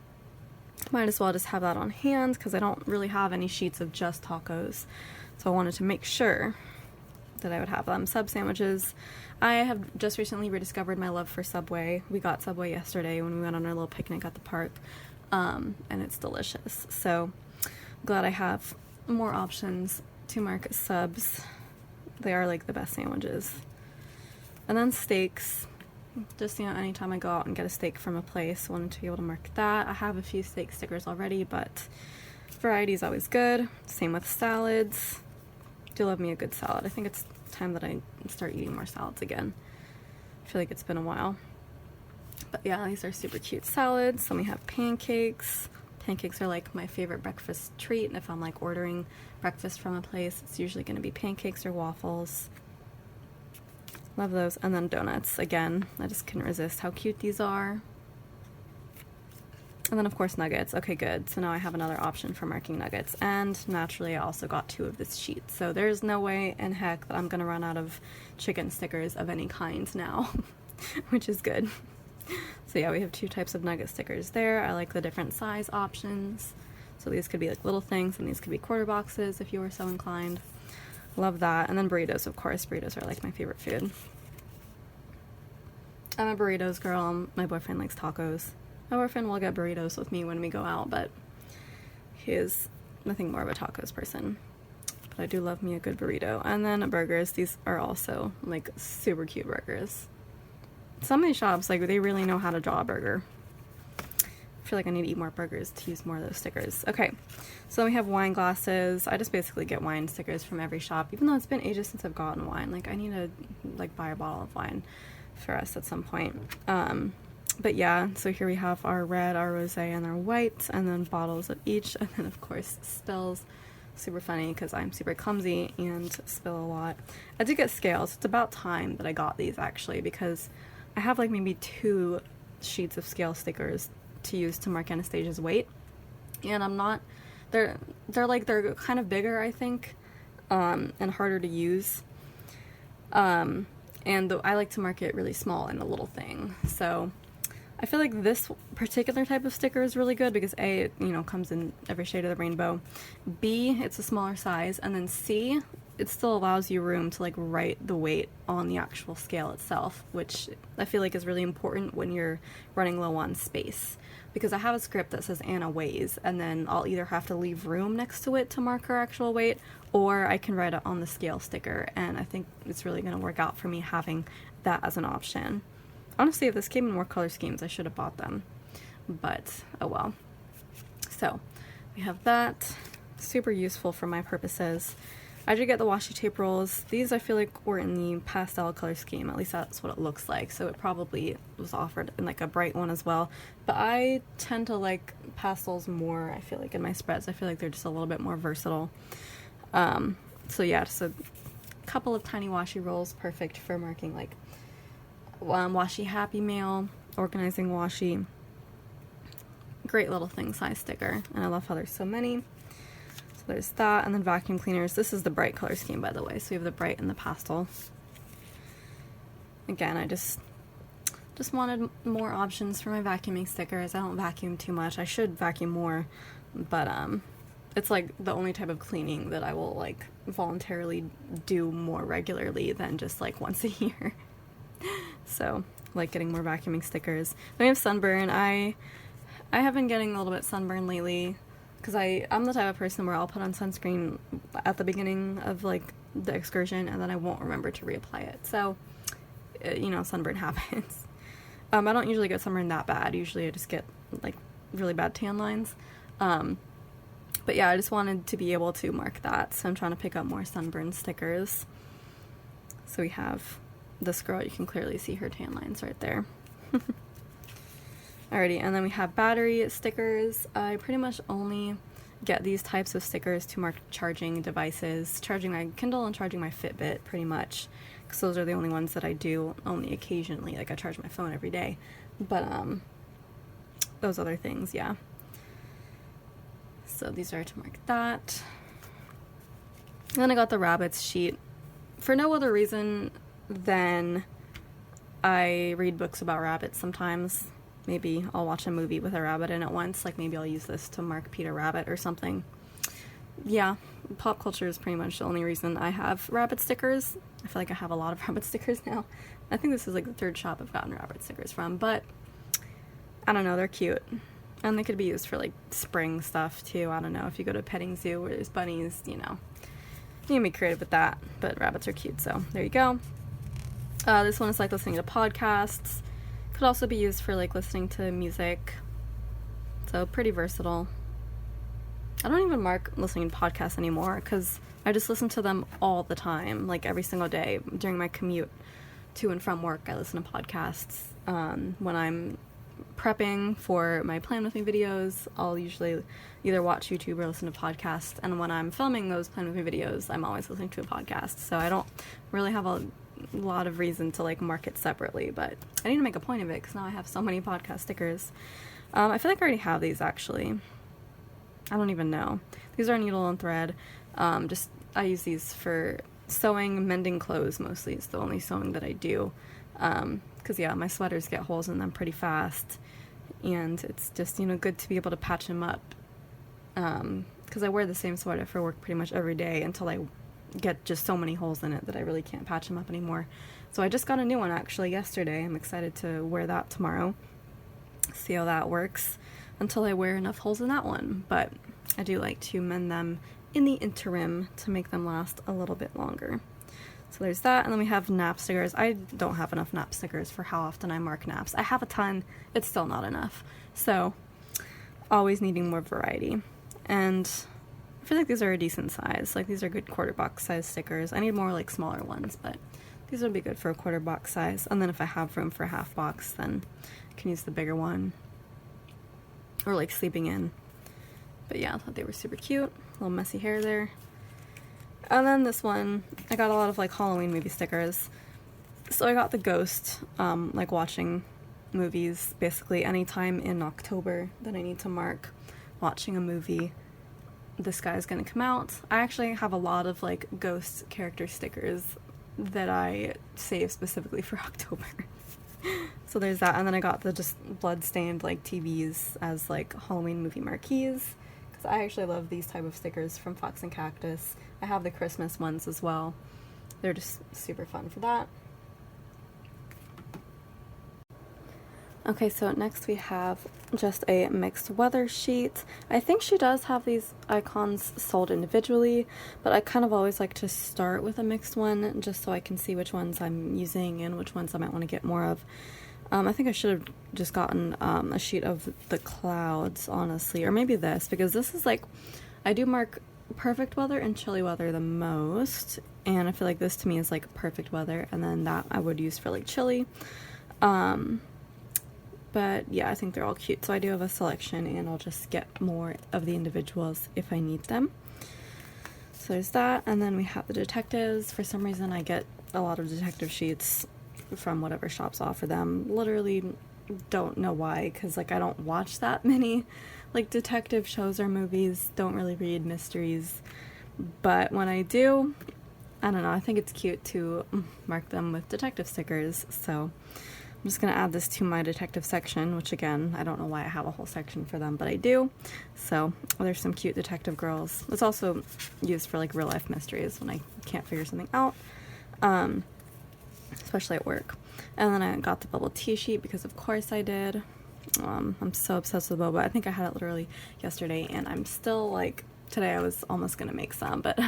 S1: might as well just have that on hand because I don't really have any sheets of just tacos. So I wanted to make sure that I would have them. Sub sandwiches. I have just recently rediscovered my love for Subway. We got Subway yesterday when we went on our little picnic at the park, and it's delicious. So I'm glad I have more options to mark subs. They are like the best sandwiches. And then steaks. Just, you know, anytime I go out and get a steak from a place, I wanted to be able to mark that. I have a few steak stickers already, but variety is always good. Same with salads. Do love me a good salad. I think it's time that I start eating more salads again. I feel like it's been a while. But yeah, these are super cute salads. Then we have pancakes. Pancakes are like my favorite breakfast treat, and if I'm like ordering breakfast from a place, it's usually going to be pancakes or waffles. Love those. And then donuts. Again, I just couldn't resist how cute these are. And then of course nuggets. Okay, good. So now I have another option for marking nuggets. And naturally I also got 2 of this sheet. So there's no way in heck that I'm going to run out of chicken stickers of any kind now, which is good. So yeah, we have 2 types of nugget stickers there. I like the different size options. So these could be like little things, and these could be quarter boxes if you were so inclined. Love that. And then burritos, of course. Burritos are like my favorite food. I'm a burritos girl. My boyfriend likes tacos. My boyfriend will get burritos with me when we go out, but he is nothing more of a tacos person. But I do love me a good burrito. And then burgers. These are also like super cute burgers. Some of these shops, like, they really know how to draw a burger. I feel like I need to eat more burgers to use more of those stickers. Okay, so we have wine glasses. I just basically get wine stickers from every shop, even though it's been ages since I've gotten wine. Like, I need to like buy a bottle of wine for us at some point. But yeah, so here we have our red, our rosé, and our white, and then bottles of each, and then of course spills. Super funny because I'm super clumsy and spill a lot. I did get scales. It's about time that I got these actually, because I have like maybe 2 sheets of scale stickers to use to mark Anastasia's weight, and I'm not, they're kind of bigger, I think, and harder to use, and I like to mark it really small in a little thing. So I feel like this particular type of sticker is really good because A, it, you know, comes in every shade of the rainbow. B, it's a smaller size, and then C, it still allows you room to like write the weight on the actual scale itself, which I feel like is really important when you're running low on space. Because I have a script that says Anna weighs, and then I'll either have to leave room next to it to mark her actual weight, or I can write it on the scale sticker, and I think it's really going to work out for me having that as an option. Honestly, if this came in more color schemes, I should have bought them, but oh well. So we have that, super useful for my purposes. I did get the washi tape rolls. These I feel like were in the pastel color scheme, at least that's what it looks like, so it probably was offered in like a bright one as well. But I tend to like pastels more, I feel like, in my spreads. I feel like they're just a little bit more versatile. So yeah, just a couple of tiny washi rolls, perfect for marking like washi happy mail, organizing washi. Great little thing size sticker, and I love how there's so many. So there's that, and then vacuum cleaners. This is the bright color scheme, by the way, so we have the bright and the pastel. Again, I just wanted more options for my vacuuming stickers. I don't vacuum too much. I should vacuum more, but it's like the only type of cleaning that I will like voluntarily do more regularly than just like once a year. So like getting more vacuuming stickers. Then we have sunburn. I have been getting a little bit sunburn lately. because I'm the type of person where I'll put on sunscreen at the beginning of like the excursion and then I won't remember to reapply it. So, you know, sunburn happens. I don't usually get sunburn that bad. Usually I just get like really bad tan lines. But yeah, I just wanted to be able to mark that. So I'm trying to pick up more sunburn stickers. So we have this girl, you can clearly see her tan lines right there. Alrighty, and then we have battery stickers. I pretty much only get these types of stickers to mark charging devices, charging my Kindle and charging my Fitbit pretty much, because those are the only ones that I do only occasionally. Like I charge my phone every day, but those other things, yeah. So these are to mark that. And then I got the rabbits sheet for no other reason than I read books about rabbits sometimes. Maybe I'll watch a movie with a rabbit in it once, like maybe I'll use this to mark Peter Rabbit or something. Yeah, pop culture is pretty much the only reason I have rabbit stickers. I feel like I have a lot of rabbit stickers now. I think this is like the third shop I've gotten rabbit stickers from, but I don't know, they're cute. And they could be used for like spring stuff too. I don't know, if you go to a petting zoo where there's bunnies, you know, you can be creative with that, but rabbits are cute, so there you go. This one is like listening to podcasts. Could also be used for like listening to music, so pretty versatile. I don't even mark listening to podcasts anymore because I just listen to them all the time, like every single day during my commute to and from work. I listen to podcasts. When I'm prepping for my Plan With Me videos, I'll usually either watch YouTube or listen to podcasts, and when I'm filming those Plan With Me videos, I'm always listening to a podcast, so I don't really have a lot of reason to like mark it separately, but I need to make a point of it because now I have so many podcast stickers. I feel like I already have these actually. I don't even know. These are needle and thread. I use these for sewing, mending clothes mostly. It's the only sewing that I do. Because yeah, my sweaters get holes in them pretty fast, and it's just, you know, good to be able to patch them up. Because I wear the same sweater for work pretty much every day until I get just so many holes in it that I really can't patch them up anymore. So I just got a new one actually yesterday. I'm excited to wear that tomorrow. See how that works until I wear enough holes in that one. But I do like to mend them in the interim to make them last a little bit longer. So there's that, and then we have nap stickers. I don't have enough nap stickers for how often I mark naps. I have a ton, it's still not enough. So always needing more variety. And I feel like these are a decent size. Like these are good quarter box size stickers. I need more like smaller ones, but these would be good for a quarter box size. And then if I have room for a half box, then I can use the bigger one. Or like sleeping in. But yeah, I thought they were super cute. A little messy hair there. And then this one, I got a lot of like Halloween movie stickers. So I got the ghost, like watching movies basically anytime in October that I need to mark watching a movie. This guy's gonna come out. I actually have a lot of like ghost character stickers that I save specifically for October. So there's that, and then I got the just blood-stained like TVs as like Halloween movie marquees, because I actually love these type of stickers from Fox and Cactus. I have the Christmas ones as well. They're just super fun for that. Okay, so next we have just a mixed weather sheet. I think she does have these icons sold individually, but I kind of always like to start with a mixed one just so I can see which ones I'm using and which ones I might want to get more of. I think I should have just gotten a sheet of the clouds, honestly, or maybe this, because this is like, I do mark perfect weather and chilly weather the most, and I feel like this to me is like perfect weather, and then that I would use for like chilly. But yeah, I think they're all cute, so I do have a selection, and I'll just get more of the individuals if I need them. So there's that, and then we have the detectives. For some reason I get a lot of detective sheets from whatever shops offer them. Literally don't know why, because like I don't watch that many like detective shows or movies, don't really read mysteries, but when I do, I don't know, I think it's cute to mark them with detective stickers. So I'm just gonna add this to my detective section, which again, I don't know why I have a whole section for them, but I do. So there's some cute detective girls. It's also used for like real life mysteries when I can't figure something out, especially at work. And then I got the bubble tea sheet because of course I did. I'm so obsessed with boba. I think I had it literally yesterday, and I'm still like, today I was almost gonna make some, but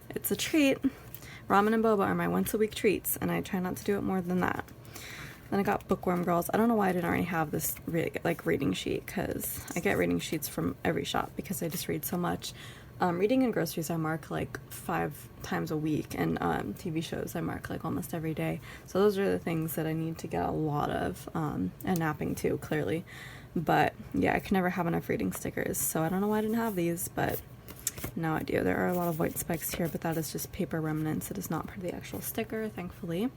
S1: it's a treat. Ramen and boba are my once a week treats, and I try not to do it more than that. Then I got Bookworm Girls. I don't know why I didn't already have this reading sheet, because I get reading sheets from every shop because I just read so much. Reading and groceries I mark like 5 times a week, and TV shows I mark like almost every day. So those are the things that I need to get a lot of, and napping too, clearly. But yeah, I can never have enough reading stickers, so I don't know why I didn't have these, but now I do. There are a lot of white specks here, but that is just paper remnants. It is not part of the actual sticker, thankfully.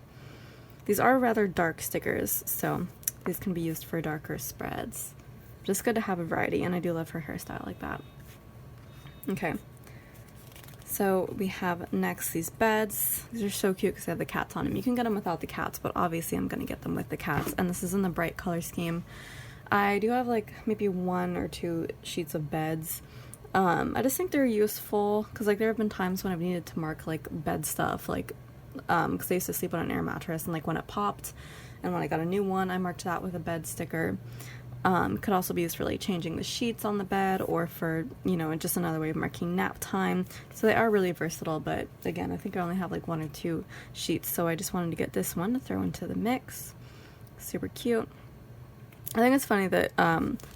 S1: These are rather dark stickers, so these can be used for darker spreads. Just good to have a variety, and I do love her hairstyle like that. Okay, so we have next these beds. These are so cute because they have the cats on them. You can get them without the cats, but obviously I'm going to get them with the cats, and this is in the bright color scheme. I do have like maybe 1 or 2 sheets of beds. I just think they're useful because like there have been times when I've needed to mark like bed stuff, like because I used to sleep on an air mattress, and like when it popped and when I got a new one, I marked that with a bed sticker. Could also be used for like changing the sheets on the bed, or for, you know, just another way of marking nap time. So they are really versatile, but again, I think I only have like 1 or 2 sheets, so I just wanted to get this one to throw into the mix. Super cute. I think it's funny that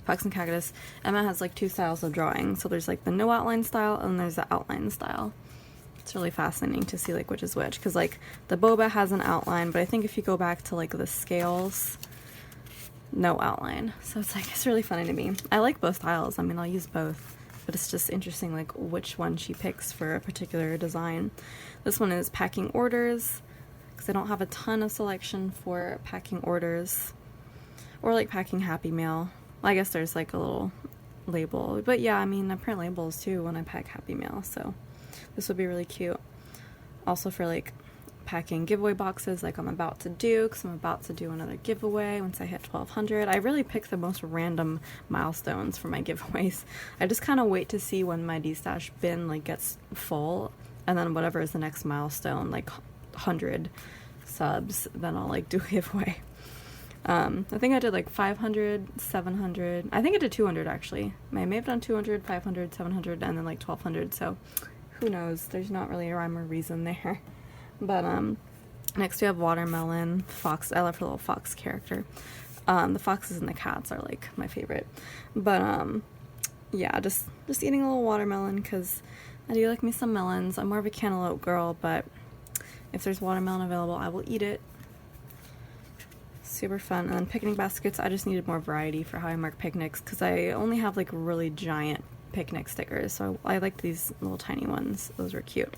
S1: Fox and Cactus, Emma has like 2 styles of drawing. So there's like the no outline style, and there's the outline style. It's really fascinating to see like which is which, because like the boba has an outline, but I think if you go back to like the scales, no outline. So it's like, it's really funny to me. I like both styles. I mean, I'll use both, but it's just interesting like which one she picks for a particular design. This one is packing orders, because I don't have a ton of selection for packing orders, or like packing Happy Meal. I guess there's like a little label, but yeah, I mean, I print labels too when I pack Happy Meal, so this would be really cute. Also for like packing giveaway boxes like I'm about to do, because I'm about to do another giveaway once I hit 1200. I really pick the most random milestones for my giveaways. I just kind of wait to see when my D-stash bin like gets full, and then whatever is the next milestone, like 100 subs, then I'll like do a giveaway. I think I did like 500, 700, I think I did 200 actually. I may have done 200, 500, 700, and then like 1200, so who knows, there's not really a rhyme or reason there. But next we have Watermelon, Fox. I love her little fox character. The foxes and the cats are like my favorite. But yeah, just eating a little watermelon because I do like me some melons. I'm more of a cantaloupe girl, but if there's watermelon available, I will eat it. Super fun. And then picnic baskets, I just needed more variety for how I mark picnics, because I only have like really giant picnic stickers, so I like these little tiny ones. Those were cute.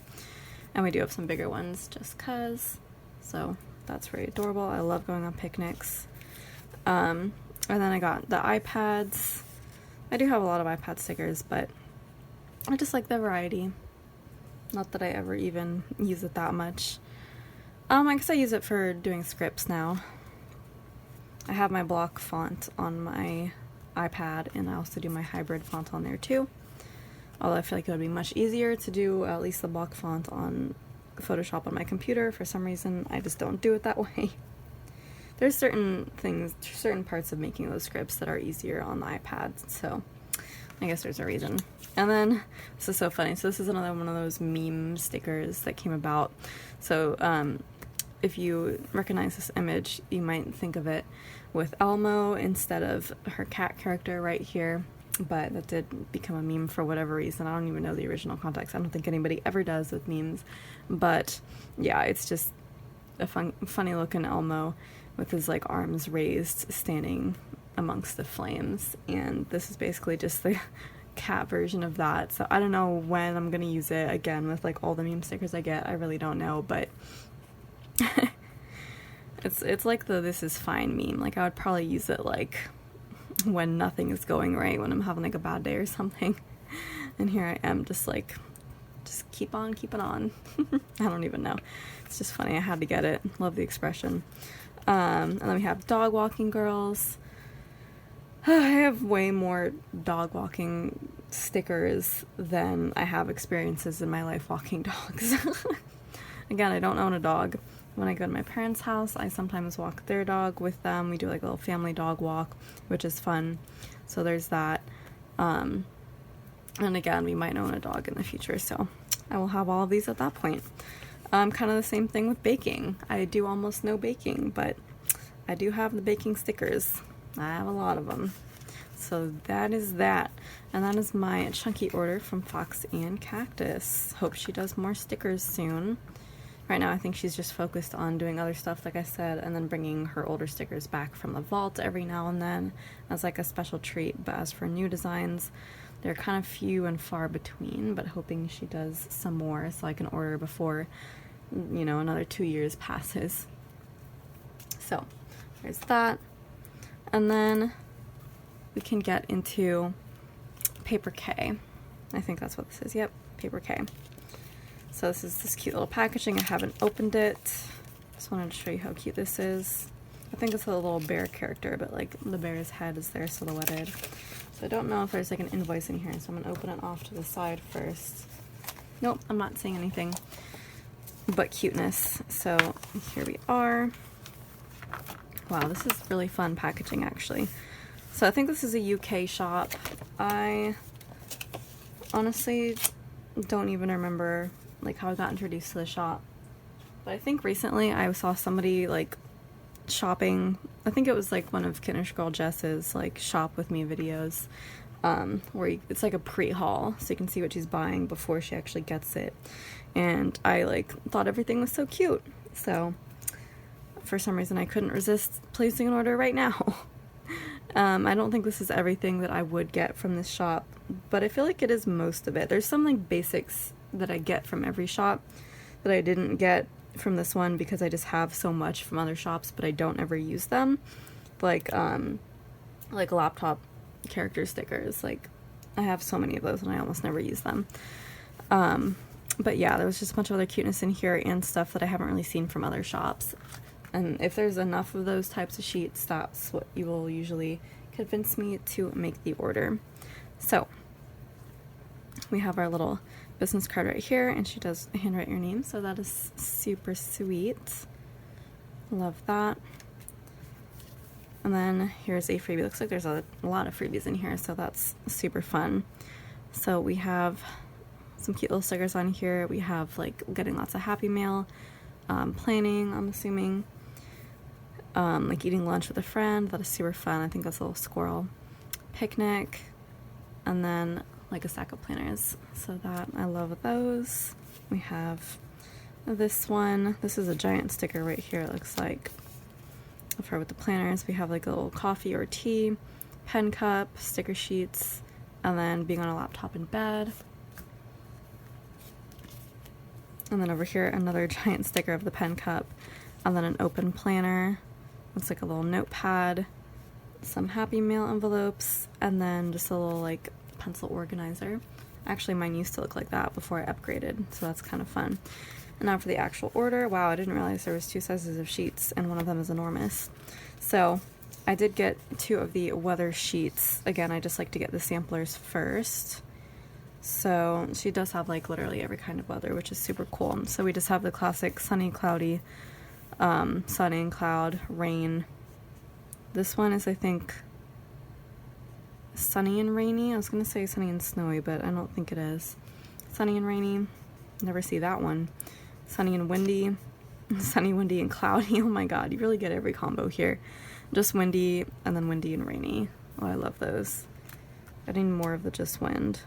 S1: And we do have some bigger ones just cause, so that's very adorable. I love going on picnics. And then I got the iPads. I do have a lot of iPad stickers, but I just like the variety. Not that I ever even use it that much. I guess I use it for doing scripts now. I have my block font on my iPad, and I also do my hybrid font on there too. Although I feel like it would be much easier to do at least the block font on Photoshop on my computer. For some reason, I just don't do it that way. There's certain things, certain parts of making those scripts that are easier on the iPad, so I guess there's a reason. And then, this is so funny, so this is another one of those meme stickers that came about. So, if you recognize this image, you might think of it with Elmo instead of her cat character right here. But that did become a meme for whatever reason. I don't even know the original context. I don't think anybody ever does with memes. But yeah, it's just a funny looking Elmo with his like arms raised, standing amongst the flames. And this is basically just the cat version of that. So I don't know when I'm gonna use it again with like all the meme stickers I get. I really don't know, but it's like the "this is fine" meme. Like I would probably use it like when nothing is going right, when I'm having like a bad day or something, and here I am just keep on keeping on. I don't even know, it's just funny. I had to get it. Love the expression. And then we have dog walking girls. I have way more dog walking stickers than I have experiences in my life walking dogs. Again, I don't own a dog, when I go to my parents' house, I sometimes walk their dog with them. We do like a little family dog walk, which is fun. So there's that. And again, we might own a dog in the future, so I will have all of these at that point. Kind of the same thing with baking. I do almost no baking, but I do have the baking stickers. I have a lot of them. So that is that. And that is my chunky order from Fox and Cactus. Hope she does more stickers soon. Right now I think she's just focused on doing other stuff, like I said, and then bringing her older stickers back from the vault every now and then as like a special treat. But as for new designs, they're kind of few and far between, but hoping she does some more so I can order before, you know, another 2 years passes. So there's that. And then we can get into Paperkay. I think that's what this is. Yep, Paperkay. So this is this cute little packaging. I haven't opened it. Just wanted to show you how cute this is. I think it's a little bear character, but like the bear's head is there silhouetted. So I don't know if there's like an invoice in here, so I'm gonna open it off to the side first. Nope, I'm not seeing anything but cuteness. So here we are. Wow, this is really fun packaging actually. So I think this is a UK shop. I honestly don't even remember like how I got introduced to the shop. But I think recently I saw somebody like shopping. I think it was like one of Knish Girl Jess's like shop with me videos, where it's like a pre-haul so you can see what she's buying before she actually gets it. And I like thought everything was so cute. So for some reason I couldn't resist placing an order right now. I don't think this is everything that I would get from this shop, but I feel like it is most of it. There's some like basics that I get from every shop that I didn't get from this one because I just have so much from other shops, but I don't ever use them. Like laptop character stickers. Like I have so many of those and I almost never use them. But yeah, there was just a bunch of other cuteness in here and stuff that I haven't really seen from other shops. And if there's enough of those types of sheets, that's what you will usually convince me to make the order. So we have our little business card right here, and she does handwrite your name, so that is super sweet. Love that. And then here's a freebie. Looks like there's a lot of freebies in here, so that's super fun. So we have some cute little stickers on here. We have like getting lots of happy mail, planning, I'm assuming, like eating lunch with a friend. That is super fun. I think that's a little squirrel. Picnic, and then like a stack of planners. So that, I love those. We have this one. This is a giant sticker right here, it looks like, of her with the planners. We have like a little coffee or tea, pen cup, sticker sheets, and then being on a laptop in bed. And then over here, another giant sticker of the pen cup, and then an open planner. Looks like a little notepad, some Happy Mail envelopes, and then just a little like pencil organizer. Actually, mine used to look like that before I upgraded, so that's kind of fun. And now for the actual order. Wow, I didn't realize there was 2 sizes of sheets, and one of them is enormous. So I did get 2 of the weather sheets. Again, I just like to get the samplers first. So she does have like literally every kind of weather, which is super cool. So we just have the classic sunny, cloudy, sunny and cloud, rain. This one is, I think, sunny and rainy. I was gonna say sunny and snowy, but I don't think it is. Sunny and rainy. Never see that one. Sunny and windy. Sunny, windy, and cloudy. Oh my god, you really get every combo here. Just windy, and then windy and rainy. Oh, I love those. I need more of the just wind.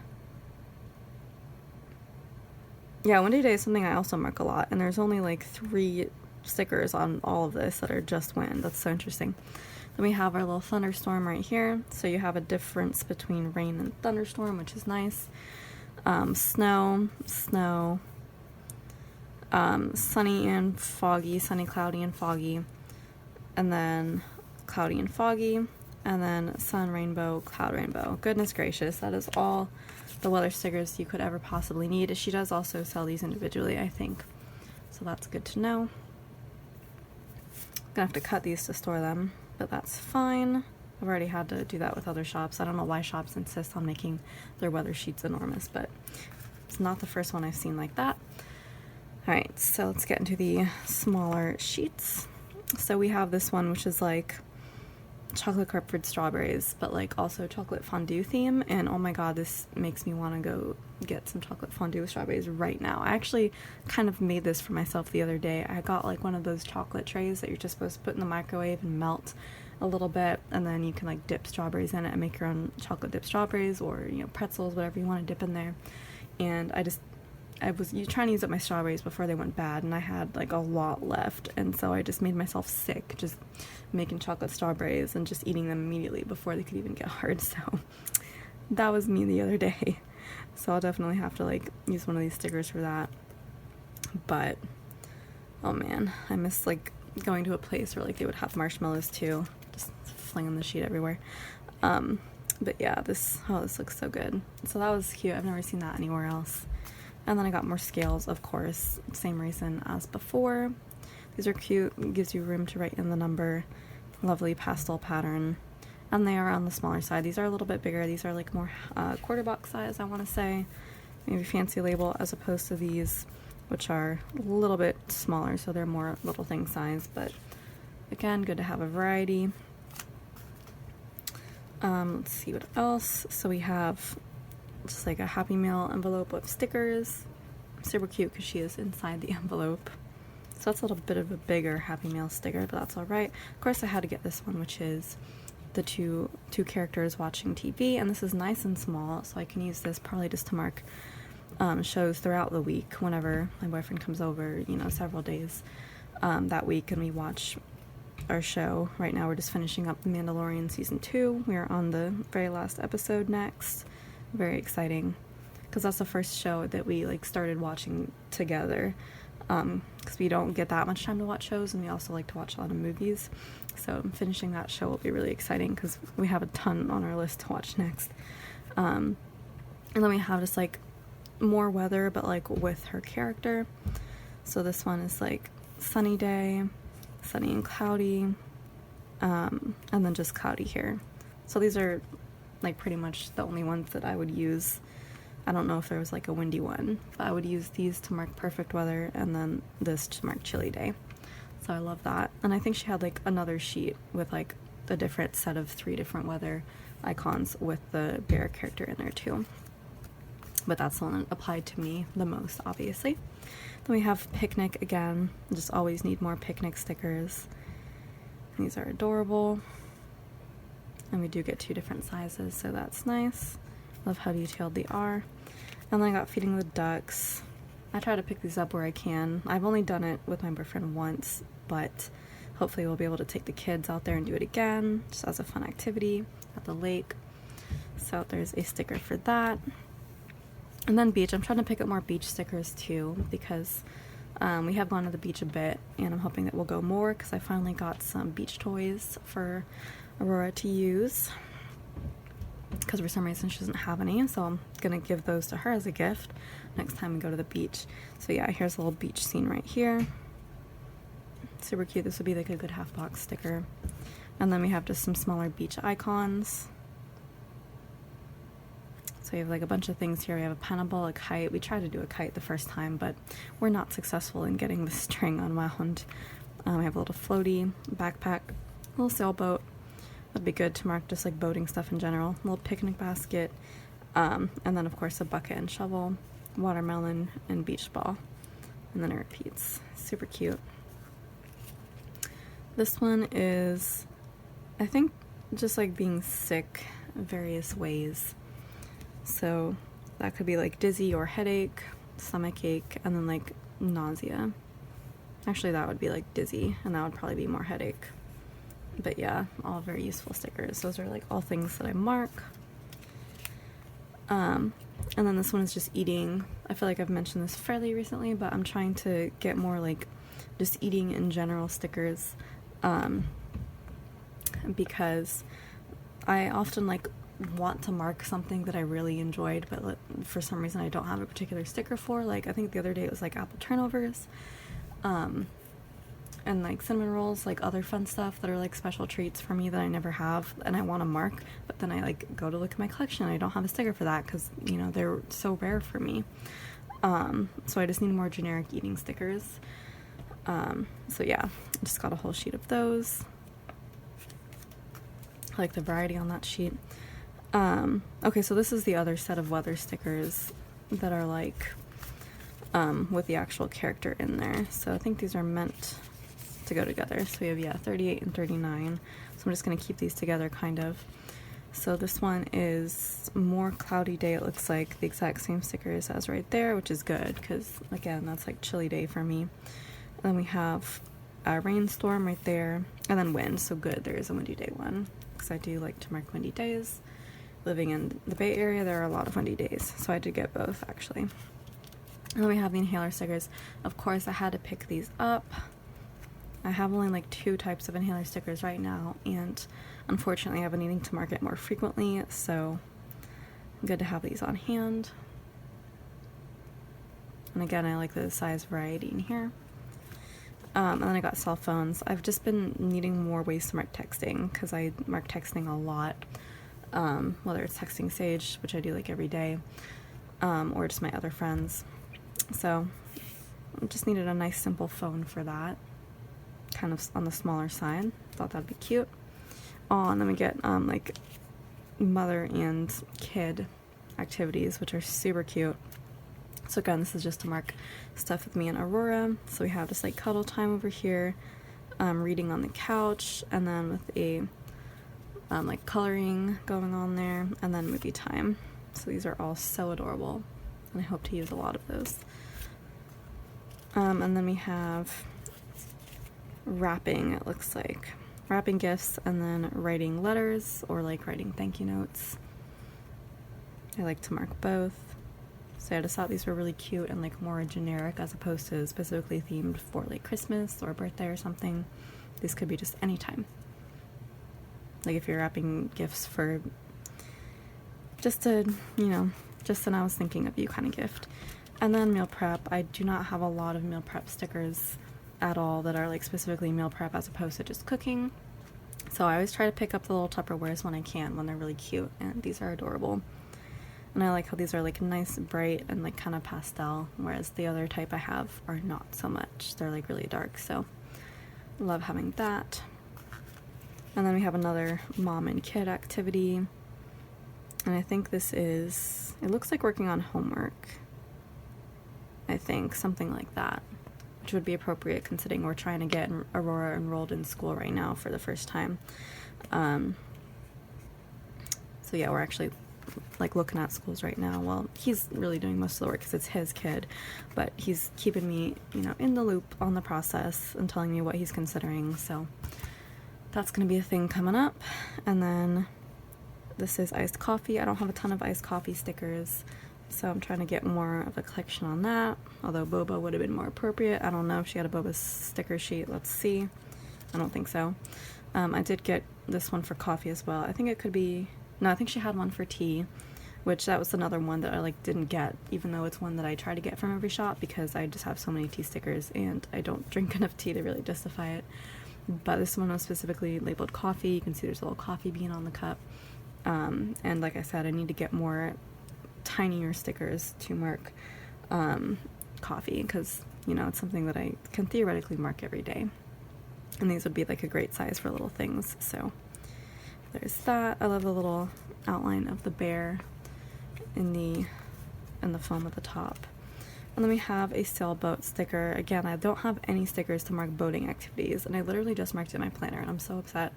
S1: Yeah, windy day is something I also mark a lot, and there's only like 3 stickers on all of this that are just wind. That's so interesting. Then we have our little thunderstorm right here, so you have a difference between rain and thunderstorm, which is nice. Snow, sunny and foggy, sunny, cloudy, and foggy, and then cloudy and foggy, and then sun, rainbow, cloud, rainbow. Goodness gracious, that is all the weather stickers you could ever possibly need. She does also sell these individually, I think, so that's good to know. Gonna have to cut these to store them, but that's fine. I've already had to do that with other shops. I don't know why shops insist on making their weather sheets enormous, but it's not the first one I've seen like that. Alright, so let's get into the smaller sheets. So we have this one, which is like chocolate covered strawberries, but like also chocolate fondue theme, and oh my god, this makes me want to go get some chocolate fondue with strawberries right now. I actually kind of made this for myself the other day. I got like one of those chocolate trays that you're just supposed to put in the microwave and melt a little bit, and then you can like dip strawberries in it and make your own chocolate dip strawberries, or you know, pretzels, whatever you want to dip in there. And I was trying to use up my strawberries before they went bad, and I had like a lot left, and so I just made myself sick just making chocolate strawberries and just eating them immediately before they could even get hard. So that was me the other day. So I'll definitely have to like use one of these stickers for that. But oh man, I miss like going to a place where like they would have marshmallows too, just flinging the sheet everywhere. But yeah, this looks so good. So that was cute. I've never seen that anywhere else. And then I got more scales, of course, same reason as before. These are cute, it gives you room to write in the number. Lovely pastel pattern. And they are on the smaller side. These are a little bit bigger. These are like more quarter box size, I want to say. Maybe fancy label, as opposed to these, which are a little bit smaller, so they're more little thing size. But again, good to have a variety. Let's see what else. So we have just like a Happy Meal envelope of stickers. Super cute because she is inside the envelope. So that's a little bit of a bigger Happy Meal sticker, but that's alright. Of course I had to get this one, which is the two characters watching TV, and this is nice and small, so I can use this probably just to mark shows throughout the week whenever my boyfriend comes over, you know, several days that week, and we watch our show. Right now we're just finishing up The Mandalorian Season 2. We are on the very last episode next. Very exciting, because that's the first show that we like started watching together, because we don't get that much time to watch shows, and we also like to watch a lot of movies. So finishing that show will be really exciting because we have a ton on our list to watch next. And then we have just like more weather, but like with her character. So this one is like sunny day, sunny and cloudy, and then just cloudy here. So these are like pretty much the only ones that I would use. I don't know if there was like a windy one, but I would use these to mark perfect weather, and then this to mark chilly day. So I love that. And I think she had like another sheet with like a different set of 3 different weather icons with the bear character in there too. But that's the one that applied to me the most, obviously. Then we have picnic again. Just always need more picnic stickers. These are adorable. And we do get 2 different sizes, so that's nice. Love how detailed they are. And then I got feeding the ducks. I try to pick these up where I can. I've only done it with my boyfriend once, but hopefully we'll be able to take the kids out there and do it again, just as a fun activity at the lake. So there's a sticker for that. And then beach. I'm trying to pick up more beach stickers too, because we have gone to the beach a bit, and I'm hoping that we'll go more, because I finally got some beach toys for Aurora to use, because for some reason she doesn't have any, so I'm gonna give those to her as a gift next time we go to the beach. So yeah, here's a little beach scene right here. Super cute. This would be like a good half box sticker. And then we have just some smaller beach icons. So we have like a bunch of things here. We have a pineapple, a kite. We tried to do a kite the first time, but we're not successful in getting the string unwound. We have a little floaty, backpack, a little sailboat. That'd be good to mark just like boating stuff in general. A little picnic basket, and then of course a bucket and shovel, watermelon, and beach ball. And then it repeats. Super cute. This one is, I think, just like being sick various ways. So that could be like dizzy or headache, stomach ache, and then like nausea. Actually, that would be like dizzy, and that would probably be more headache. But yeah, all very useful stickers. Those are like all things that I mark. And then this one is just eating. I feel like I've mentioned this fairly recently, but I'm trying to get more like just eating in general stickers, because I often like want to mark something that I really enjoyed, but for some reason I don't have a particular sticker for. Like I think the other day it was like apple turnovers, and like cinnamon rolls, like other fun stuff that are like special treats for me that I never have and I want to mark, but then I like go to look at my collection and I don't have a sticker for that because, you know, they're so rare for me. So I just need more generic eating stickers. So yeah, I just got a whole sheet of those. I like the variety on that sheet. Okay, so this is the other set of weather stickers that are like with the actual character in there. So I think these are meant to go together. So we have, yeah, 38 and 39. So I'm just going to keep these together kind of. So this one is more cloudy day. It looks like the exact same stickers as right there, which is good because, again, that's like chilly day for me. And then we have a rainstorm right there, and then wind. So good, there is a windy day one because I do like to mark windy days. Living in the Bay Area, there are a lot of windy days, so I did get both actually. And then we have the inhaler stickers. Of course, I had to pick these up. I have only like 2 types of inhaler stickers right now, and unfortunately I've been needing to mark it more frequently, so good to have these on hand. And again, I like the size variety in here. And then I got cell phones. I've just been needing more ways to mark texting because I mark texting a lot, whether it's texting Sage, which I do like every day, or just my other friends. So I just needed a nice simple phone for that, kind of on the smaller side. Thought that'd be cute. Oh, and then we get like mother and kid activities, which are super cute. So again, this is just to mark stuff with me and Aurora. So we have just like cuddle time over here, reading on the couch, and then with a like coloring going on there, and then movie time. So these are all so adorable, and I hope to use a lot of those. And then we have wrapping, it looks like. Wrapping gifts and then writing letters or like writing thank you notes. I like to mark both. So I just thought these were really cute and like more generic as opposed to specifically themed for like Christmas or birthday or something. These could be just any time. Like if you're wrapping gifts for just a, you know, just an I was thinking of you kind of gift. And then meal prep. I do not have a lot of meal prep stickers at all that are like specifically meal prep as opposed to just cooking. So I always try to pick up the little Tupperwares when I can, when they're really cute, and these are adorable. And I like how these are like nice, bright, and like kind of pastel, whereas the other type I have are not so much. They're like really dark, so I love having that. And then we have another mom and kid activity. And I think this is, it looks like working on homework. I think, something like that. Which would be appropriate considering we're trying to get Aurora enrolled in school right now for the first time. So yeah, we're actually like looking at schools right now. Well, he's really doing most of the work because it's his kid, but he's keeping me, you know, in the loop on the process and telling me what he's considering. So that's going to be a thing coming up. And then this is iced coffee. I don't have a ton of iced coffee stickers, so I'm trying to get more of a collection on that. Although boba would have been more appropriate. I don't know if she had a boba sticker sheet. Let's see. I don't think so. I did get this one for coffee as well. I think it could be, no, I think she had one for tea, which that was another one that I like didn't get, even though it's one that I try to get from every shop because I just have so many tea stickers and I don't drink enough tea to really justify it. But this one was specifically labeled coffee. You can see there's a little coffee bean on the cup. And like I said, I need to get more tinier stickers to mark coffee because, you know, it's something that I can theoretically mark every day. And these would be like a great size for little things. So there's that. I love the little outline of the bear in the foam at the top. And then we have a sailboat sticker. Again, I don't have any stickers to mark boating activities, and I literally just marked it in my planner, and I'm so upset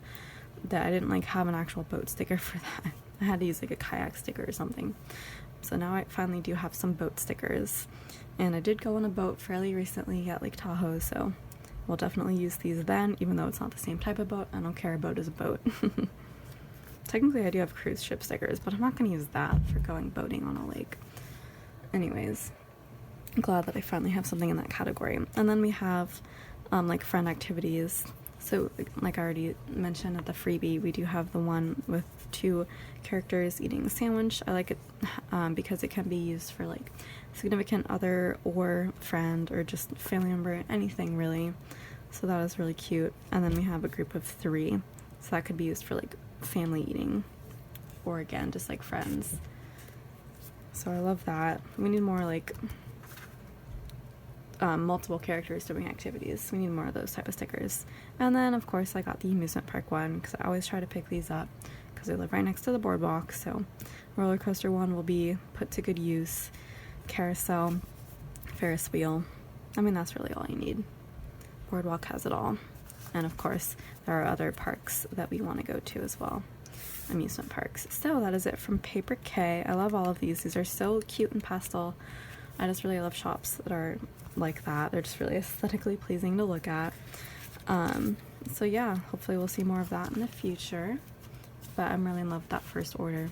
S1: that I didn't like have an actual boat sticker for that. I had to use like a kayak sticker or something. So now I finally do have some boat stickers, and I did go on a boat fairly recently at Lake Tahoe, so we'll definitely use these then, even though it's not the same type of boat. I don't care, a boat is a boat. Technically I do have cruise ship stickers, but I'm not going to use that for going boating on a lake. Anyways, I'm glad that I finally have something in that category. And then we have like friend activities. So like I already mentioned at the freebie, we do have the one with 2 characters eating a sandwich. I like it because it can be used for like significant other or friend or just family member, anything really. So that is really cute. And then we have a group of 3. So that could be used for like family eating or again, just like friends. So I love that. We need more like multiple characters doing activities. We need more of those type of stickers. And then, of course, I got the amusement park one because I always try to pick these up because they live right next to the boardwalk. So roller coaster one will be put to good use. Carousel, Ferris wheel. I mean, that's really all you need. Boardwalk has it all. And of course, there are other parks that we want to go to as well. Amusement parks. So that is it from Paperkay. I love all of these. These are so cute and pastel. I just really love shops that are like that. They're just really aesthetically pleasing to look at. So yeah, hopefully we'll see more of that in the future. But I'm really in love with that first order.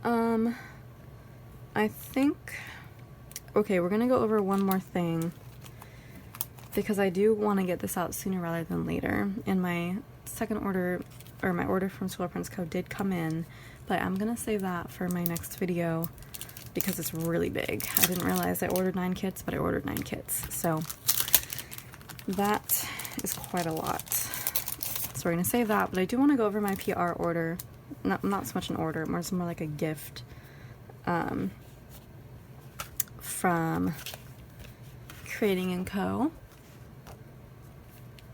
S1: I think... Okay, we're gonna go over one more thing because I do want to get this out sooner rather than later. And my second order, or my order from School Prints Co. did come in, but I'm gonna save that for my next video because it's really big. I didn't realize I ordered 9 kits, but I ordered 9 kits. So that is quite a lot. So we're gonna save that, but I do want to go over my PR order. Not so much an order, more like a gift from Curating & Co.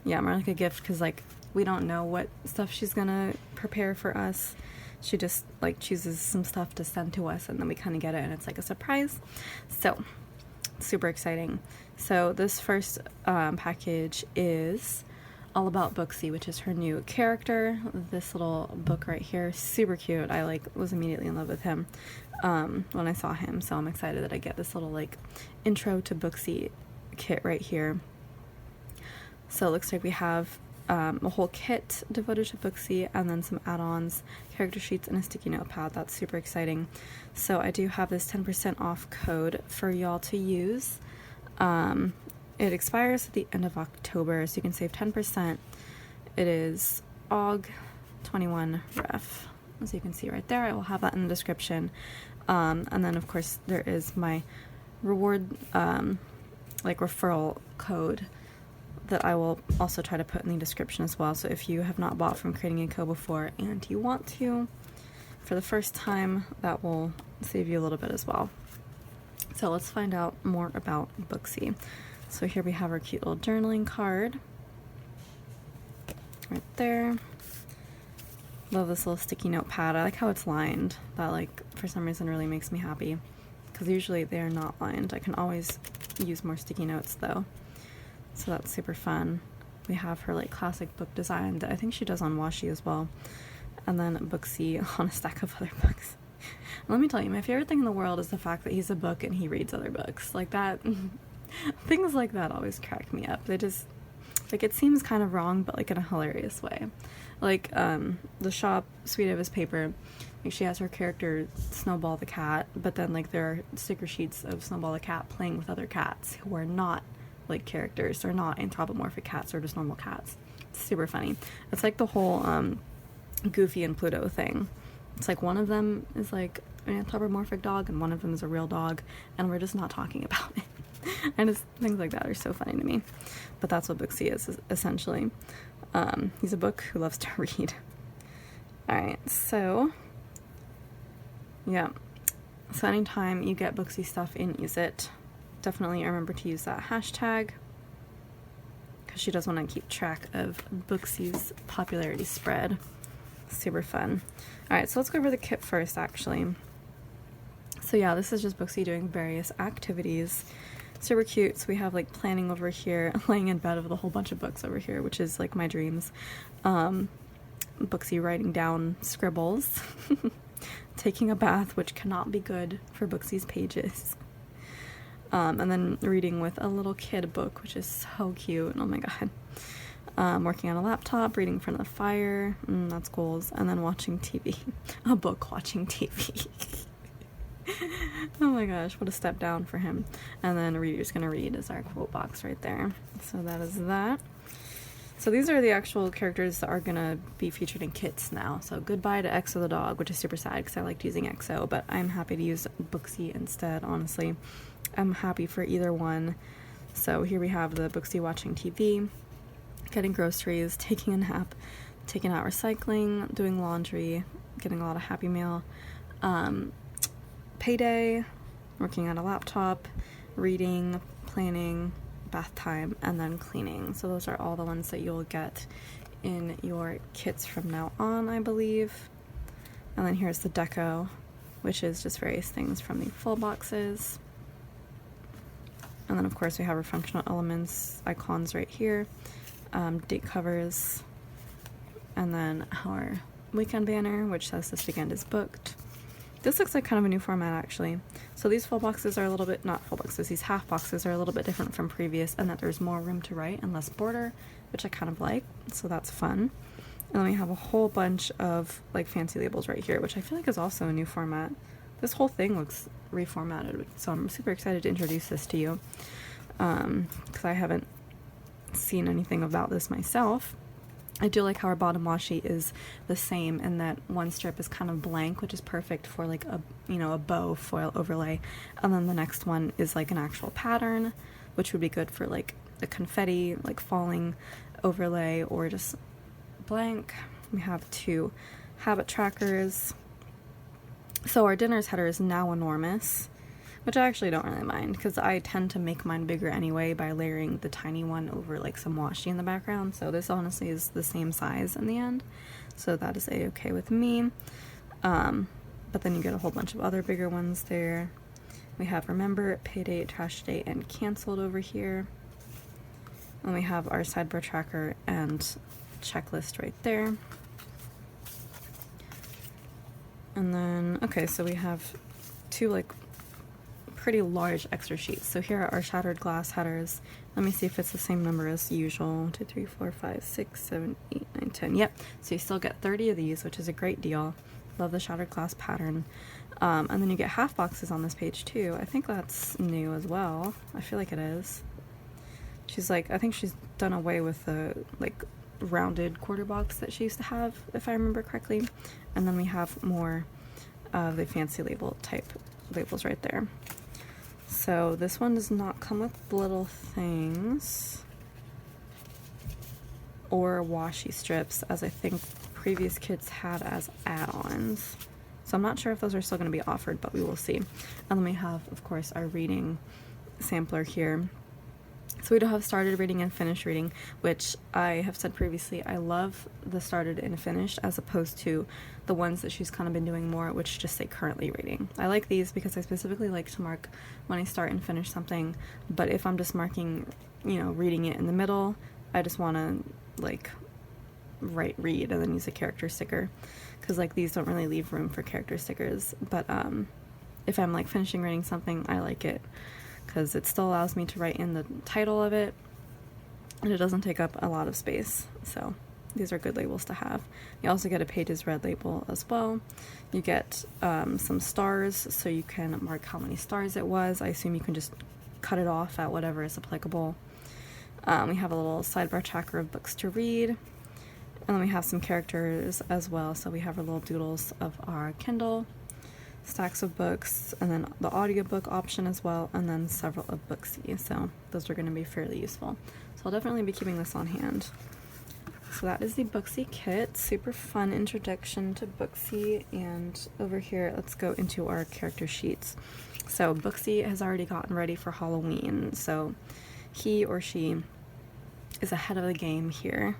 S1: Yeah, more like a gift because like we don't know what stuff she's gonna prepare for us. She just like chooses some stuff to send to us and then we kind of get it and it's like a surprise. So super exciting. So this first package is all about Booksy, which is her new character. This little book right here, super cute. I like was immediately in love with him when I saw him, so I'm excited that I get this little like intro to Booksy kit right here. So it looks like we have a whole kit devoted to Booksy and then some add-ons, character sheets, and a sticky notepad. That's super exciting. So I do have this 10% off code for y'all to use. It expires at the end of October, so you can save 10%. It is OG21REF, as you can see right there. I will have that in the description. And then, of course, there is my reward, like referral code that I will also try to put in the description as well. So if you have not bought from Curating & Co. before and you want to for the first time, that will save you a little bit as well. So let's find out more about Booksy. So here we have our cute little journaling card right there. Love this little sticky notepad. I like how it's lined. That like for some reason really makes me happy because usually they are not lined. I can always use more sticky notes though. So that's super fun. We have her like classic book design that I think she does on washi as well. And then Booksy on a stack of other books. Let me tell you, my favorite thing in the world is the fact that he's a book and he reads other books. Like that, things like that always crack me up. They just, like it seems kind of wrong, but like in a hilarious way. Like the shop, Sweet Eva's Paper, like she has her character Snowball the cat, but then like there are sticker sheets of Snowball the cat playing with other cats who are not like characters. They're not anthropomorphic cats, they're just normal cats. It's super funny. It's like the whole Goofy and Pluto thing. It's like one of them is like an anthropomorphic dog and one of them is a real dog and we're just not talking about it. And it's, things like that are so funny to me. But that's what Booksy is essentially. He's a book who loves to read. Alright, so yeah. So anytime you get Booksy stuff in Use It, definitely remember to use that hashtag because she does want to keep track of Booksy's popularity spread. Super fun. Alright, so let's go over the kit first actually. So yeah, this is just Booksy doing various activities. Super cute. So we have like planning over here, laying in bed with a whole bunch of books over here, which is like my dreams. Booksy writing down scribbles. Taking a bath, which cannot be good for Booksy's pages. And then reading with a little kid book, which is so cute. Oh my god. Working on a laptop, reading in front of the fire. That's goals. And then watching TV. A book watching TV. Oh my gosh, what a step down for him. And then Reader's Gonna Read is our quote box right there. So that is that. So these are the actual characters that are gonna be featured in kits now. So goodbye to Exo the dog, which is super sad because I liked using Exo, but I'm happy to use Booksy instead, honestly. I'm happy for either one. So here we have the Booksy watching TV, getting groceries, taking a nap, taking out recycling, doing laundry, getting a lot of Happy Meal, payday, working on a laptop, reading, planning, bath time, and then cleaning. So those are all the ones that you'll get in your kits from now on, I believe. And then here's the deco, which is just various things from the full boxes. And then of course we have our functional elements icons right here, date covers, and then our weekend banner, which says this weekend is booked. This looks like kind of a new format actually. So these full boxes are a little bit, not full boxes, these half boxes are a little bit different from previous, and that there's more room to write and less border, which I kind of like, so that's fun. And then we have a whole bunch of like fancy labels right here, which I feel like is also a new format. This whole thing looks reformatted, so I'm super excited to introduce this to you, because I haven't seen anything about this myself. I do like how our bottom washi is the same, and that one strip is kind of blank, which is perfect for like a, you know, a bow foil overlay, and then the next one is like an actual pattern, which would be good for like a confetti like falling overlay, or just blank. We have 2 habit trackers. So our dinner's header is now enormous, which I actually don't really mind, because I tend to make mine bigger anyway by layering the tiny one over like some washi in the background. So this honestly is the same size in the end, so that is a-okay with me. But then you get a whole bunch of other bigger ones there. We have remember, pay date, trash date, and canceled over here. And we have our sidebar tracker and checklist right there. And then, okay, so we have 2 like pretty large extra sheets. So here are our shattered glass headers. Let me see if it's the same number as usual. 1, 2, 3, 4, 5, 6, 7, 8, 9, 10. Yep. So you still get 30 of these, which is a great deal. Love the shattered glass pattern. And then you get half boxes on this page too. I think that's new as well. I feel like it is. She's like, I think she's done away with the like rounded quarter box that she used to have, if I remember correctly. And then we have more of the fancy label type labels right there. So this one does not come with little things or washi strips, as I think previous kits had as add-ons. So I'm not sure if those are still going to be offered, but we will see. And then we have, of course, our reading sampler here. So we do have started reading and finished reading, which I have said previously, I love the started and finished as opposed to the ones that she's kind of been doing more, which just say currently reading. I like these because I specifically like to mark when I start and finish something, but if I'm just marking, you know, reading it in the middle, I just want to like write read and then use a character sticker, because like these don't really leave room for character stickers. But if I'm like finishing writing something, I like it because it still allows me to write in the title of it, and it doesn't take up a lot of space. So these are good labels to have. You also get a pages read label as well. You get some stars, so you can mark how many stars it was. I assume you can just cut it off at whatever is applicable. We have a little sidebar tracker of books to read, and then we have some characters as well. So we have our little doodles of our Kindle, stacks of books, and then the audiobook option as well, and then several of Booksy. So those are going to be fairly useful. So I'll definitely be keeping this on hand. So that is the Booksy kit. Super fun introduction to Booksy. And over here, let's go into our character sheets. So Booksy has already gotten ready for Halloween. So he or she is ahead of the game here.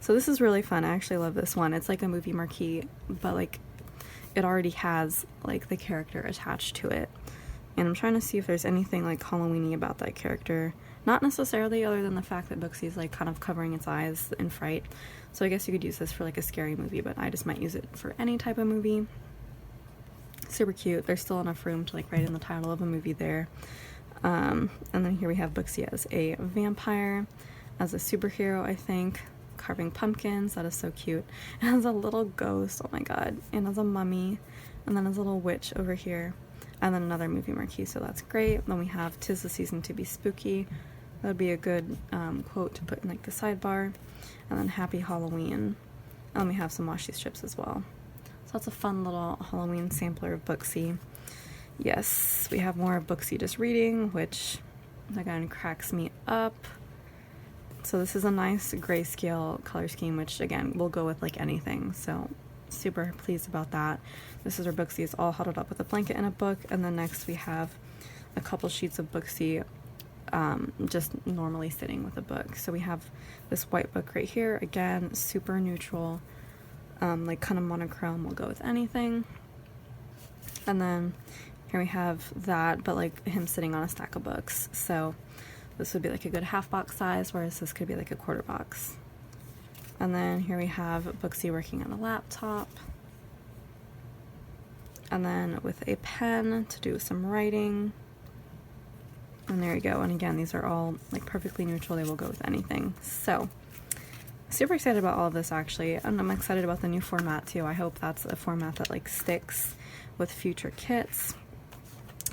S1: So this is really fun. I actually love this one. It's like a movie marquee, but like it already has like the character attached to it. And I'm trying to see if there's anything like Halloween-y about that character. Not necessarily, other than the fact that Booksy is like kind of covering its eyes in fright. So I guess you could use this for like a scary movie, but I just might use it for any type of movie. Super cute. There's still enough room to like write in the title of a movie there. And then here we have Booksy as a vampire, as a superhero, I think, carving pumpkins. That is so cute. And as a little ghost, oh my god, and as a mummy, and then as a little witch over here, and then another movie marquee, so that's great. Then we have 'tis the season to be spooky. That would be a good quote to put in like the sidebar. And then happy Halloween. And we have some washi strips as well. So that's a fun little Halloween sampler of Booksy. Yes, we have more of Booksy just reading, which again cracks me up. So this is a nice grayscale color scheme, which again will go with like anything. So super pleased about that. This is our Booksy. It's all huddled up with a blanket and a book. And then next we have a couple sheets of Booksy just normally sitting with a book. So we have this white book right here, again, super neutral, like kind of monochrome, will go with anything. And then here we have that, but like him sitting on a stack of books. So this would be like a good half box size, whereas this could be like a quarter box. And then here we have Booksy working on a laptop. And then with a pen to do some writing. And there you go. And again, these are all like perfectly neutral. They will go with anything. So super excited about all of this actually. And I'm excited about the new format too. I hope that's a format that like sticks with future kits.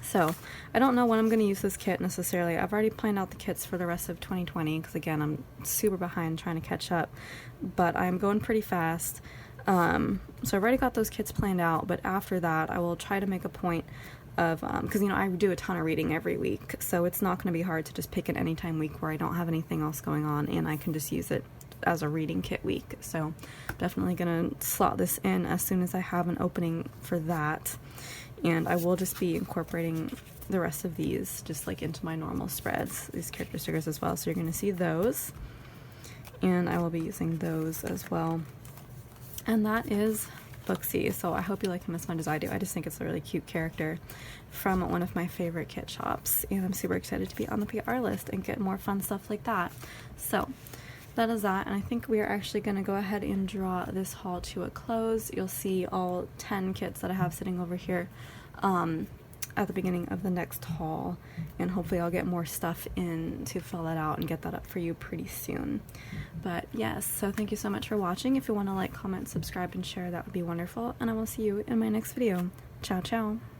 S1: So I don't know when I'm going to use this kit necessarily. I've already planned out the kits for the rest of 2020 because again, I'm super behind trying to catch up, but I'm going pretty fast. So I've already got those kits planned out, but after that I will try to make a point of, because you know, I do a ton of reading every week, so it's not going to be hard to just pick an anytime week where I don't have anything else going on and I can just use it as a reading kit week. So definitely going to slot this in as soon as I have an opening for that. And I will just be incorporating the rest of these just like into my normal spreads, these character stickers as well. So you're going to see those, and I will be using those as well. And that is Booksy. So I hope you like him as much as I do. I just think it's a really cute character from one of my favorite kit shops, and I'm super excited to be on the PR list and get more fun stuff like that. So that is that, and I think we are actually going to go ahead and draw this haul to a close. You'll see all 10 kits that I have sitting over here at the beginning of the next haul, and hopefully I'll get more stuff in to fill that out and get that up for you pretty soon. But yes, so thank you so much for watching. If you want to like, comment, subscribe, and share, that would be wonderful, and I will see you in my next video. Ciao, ciao.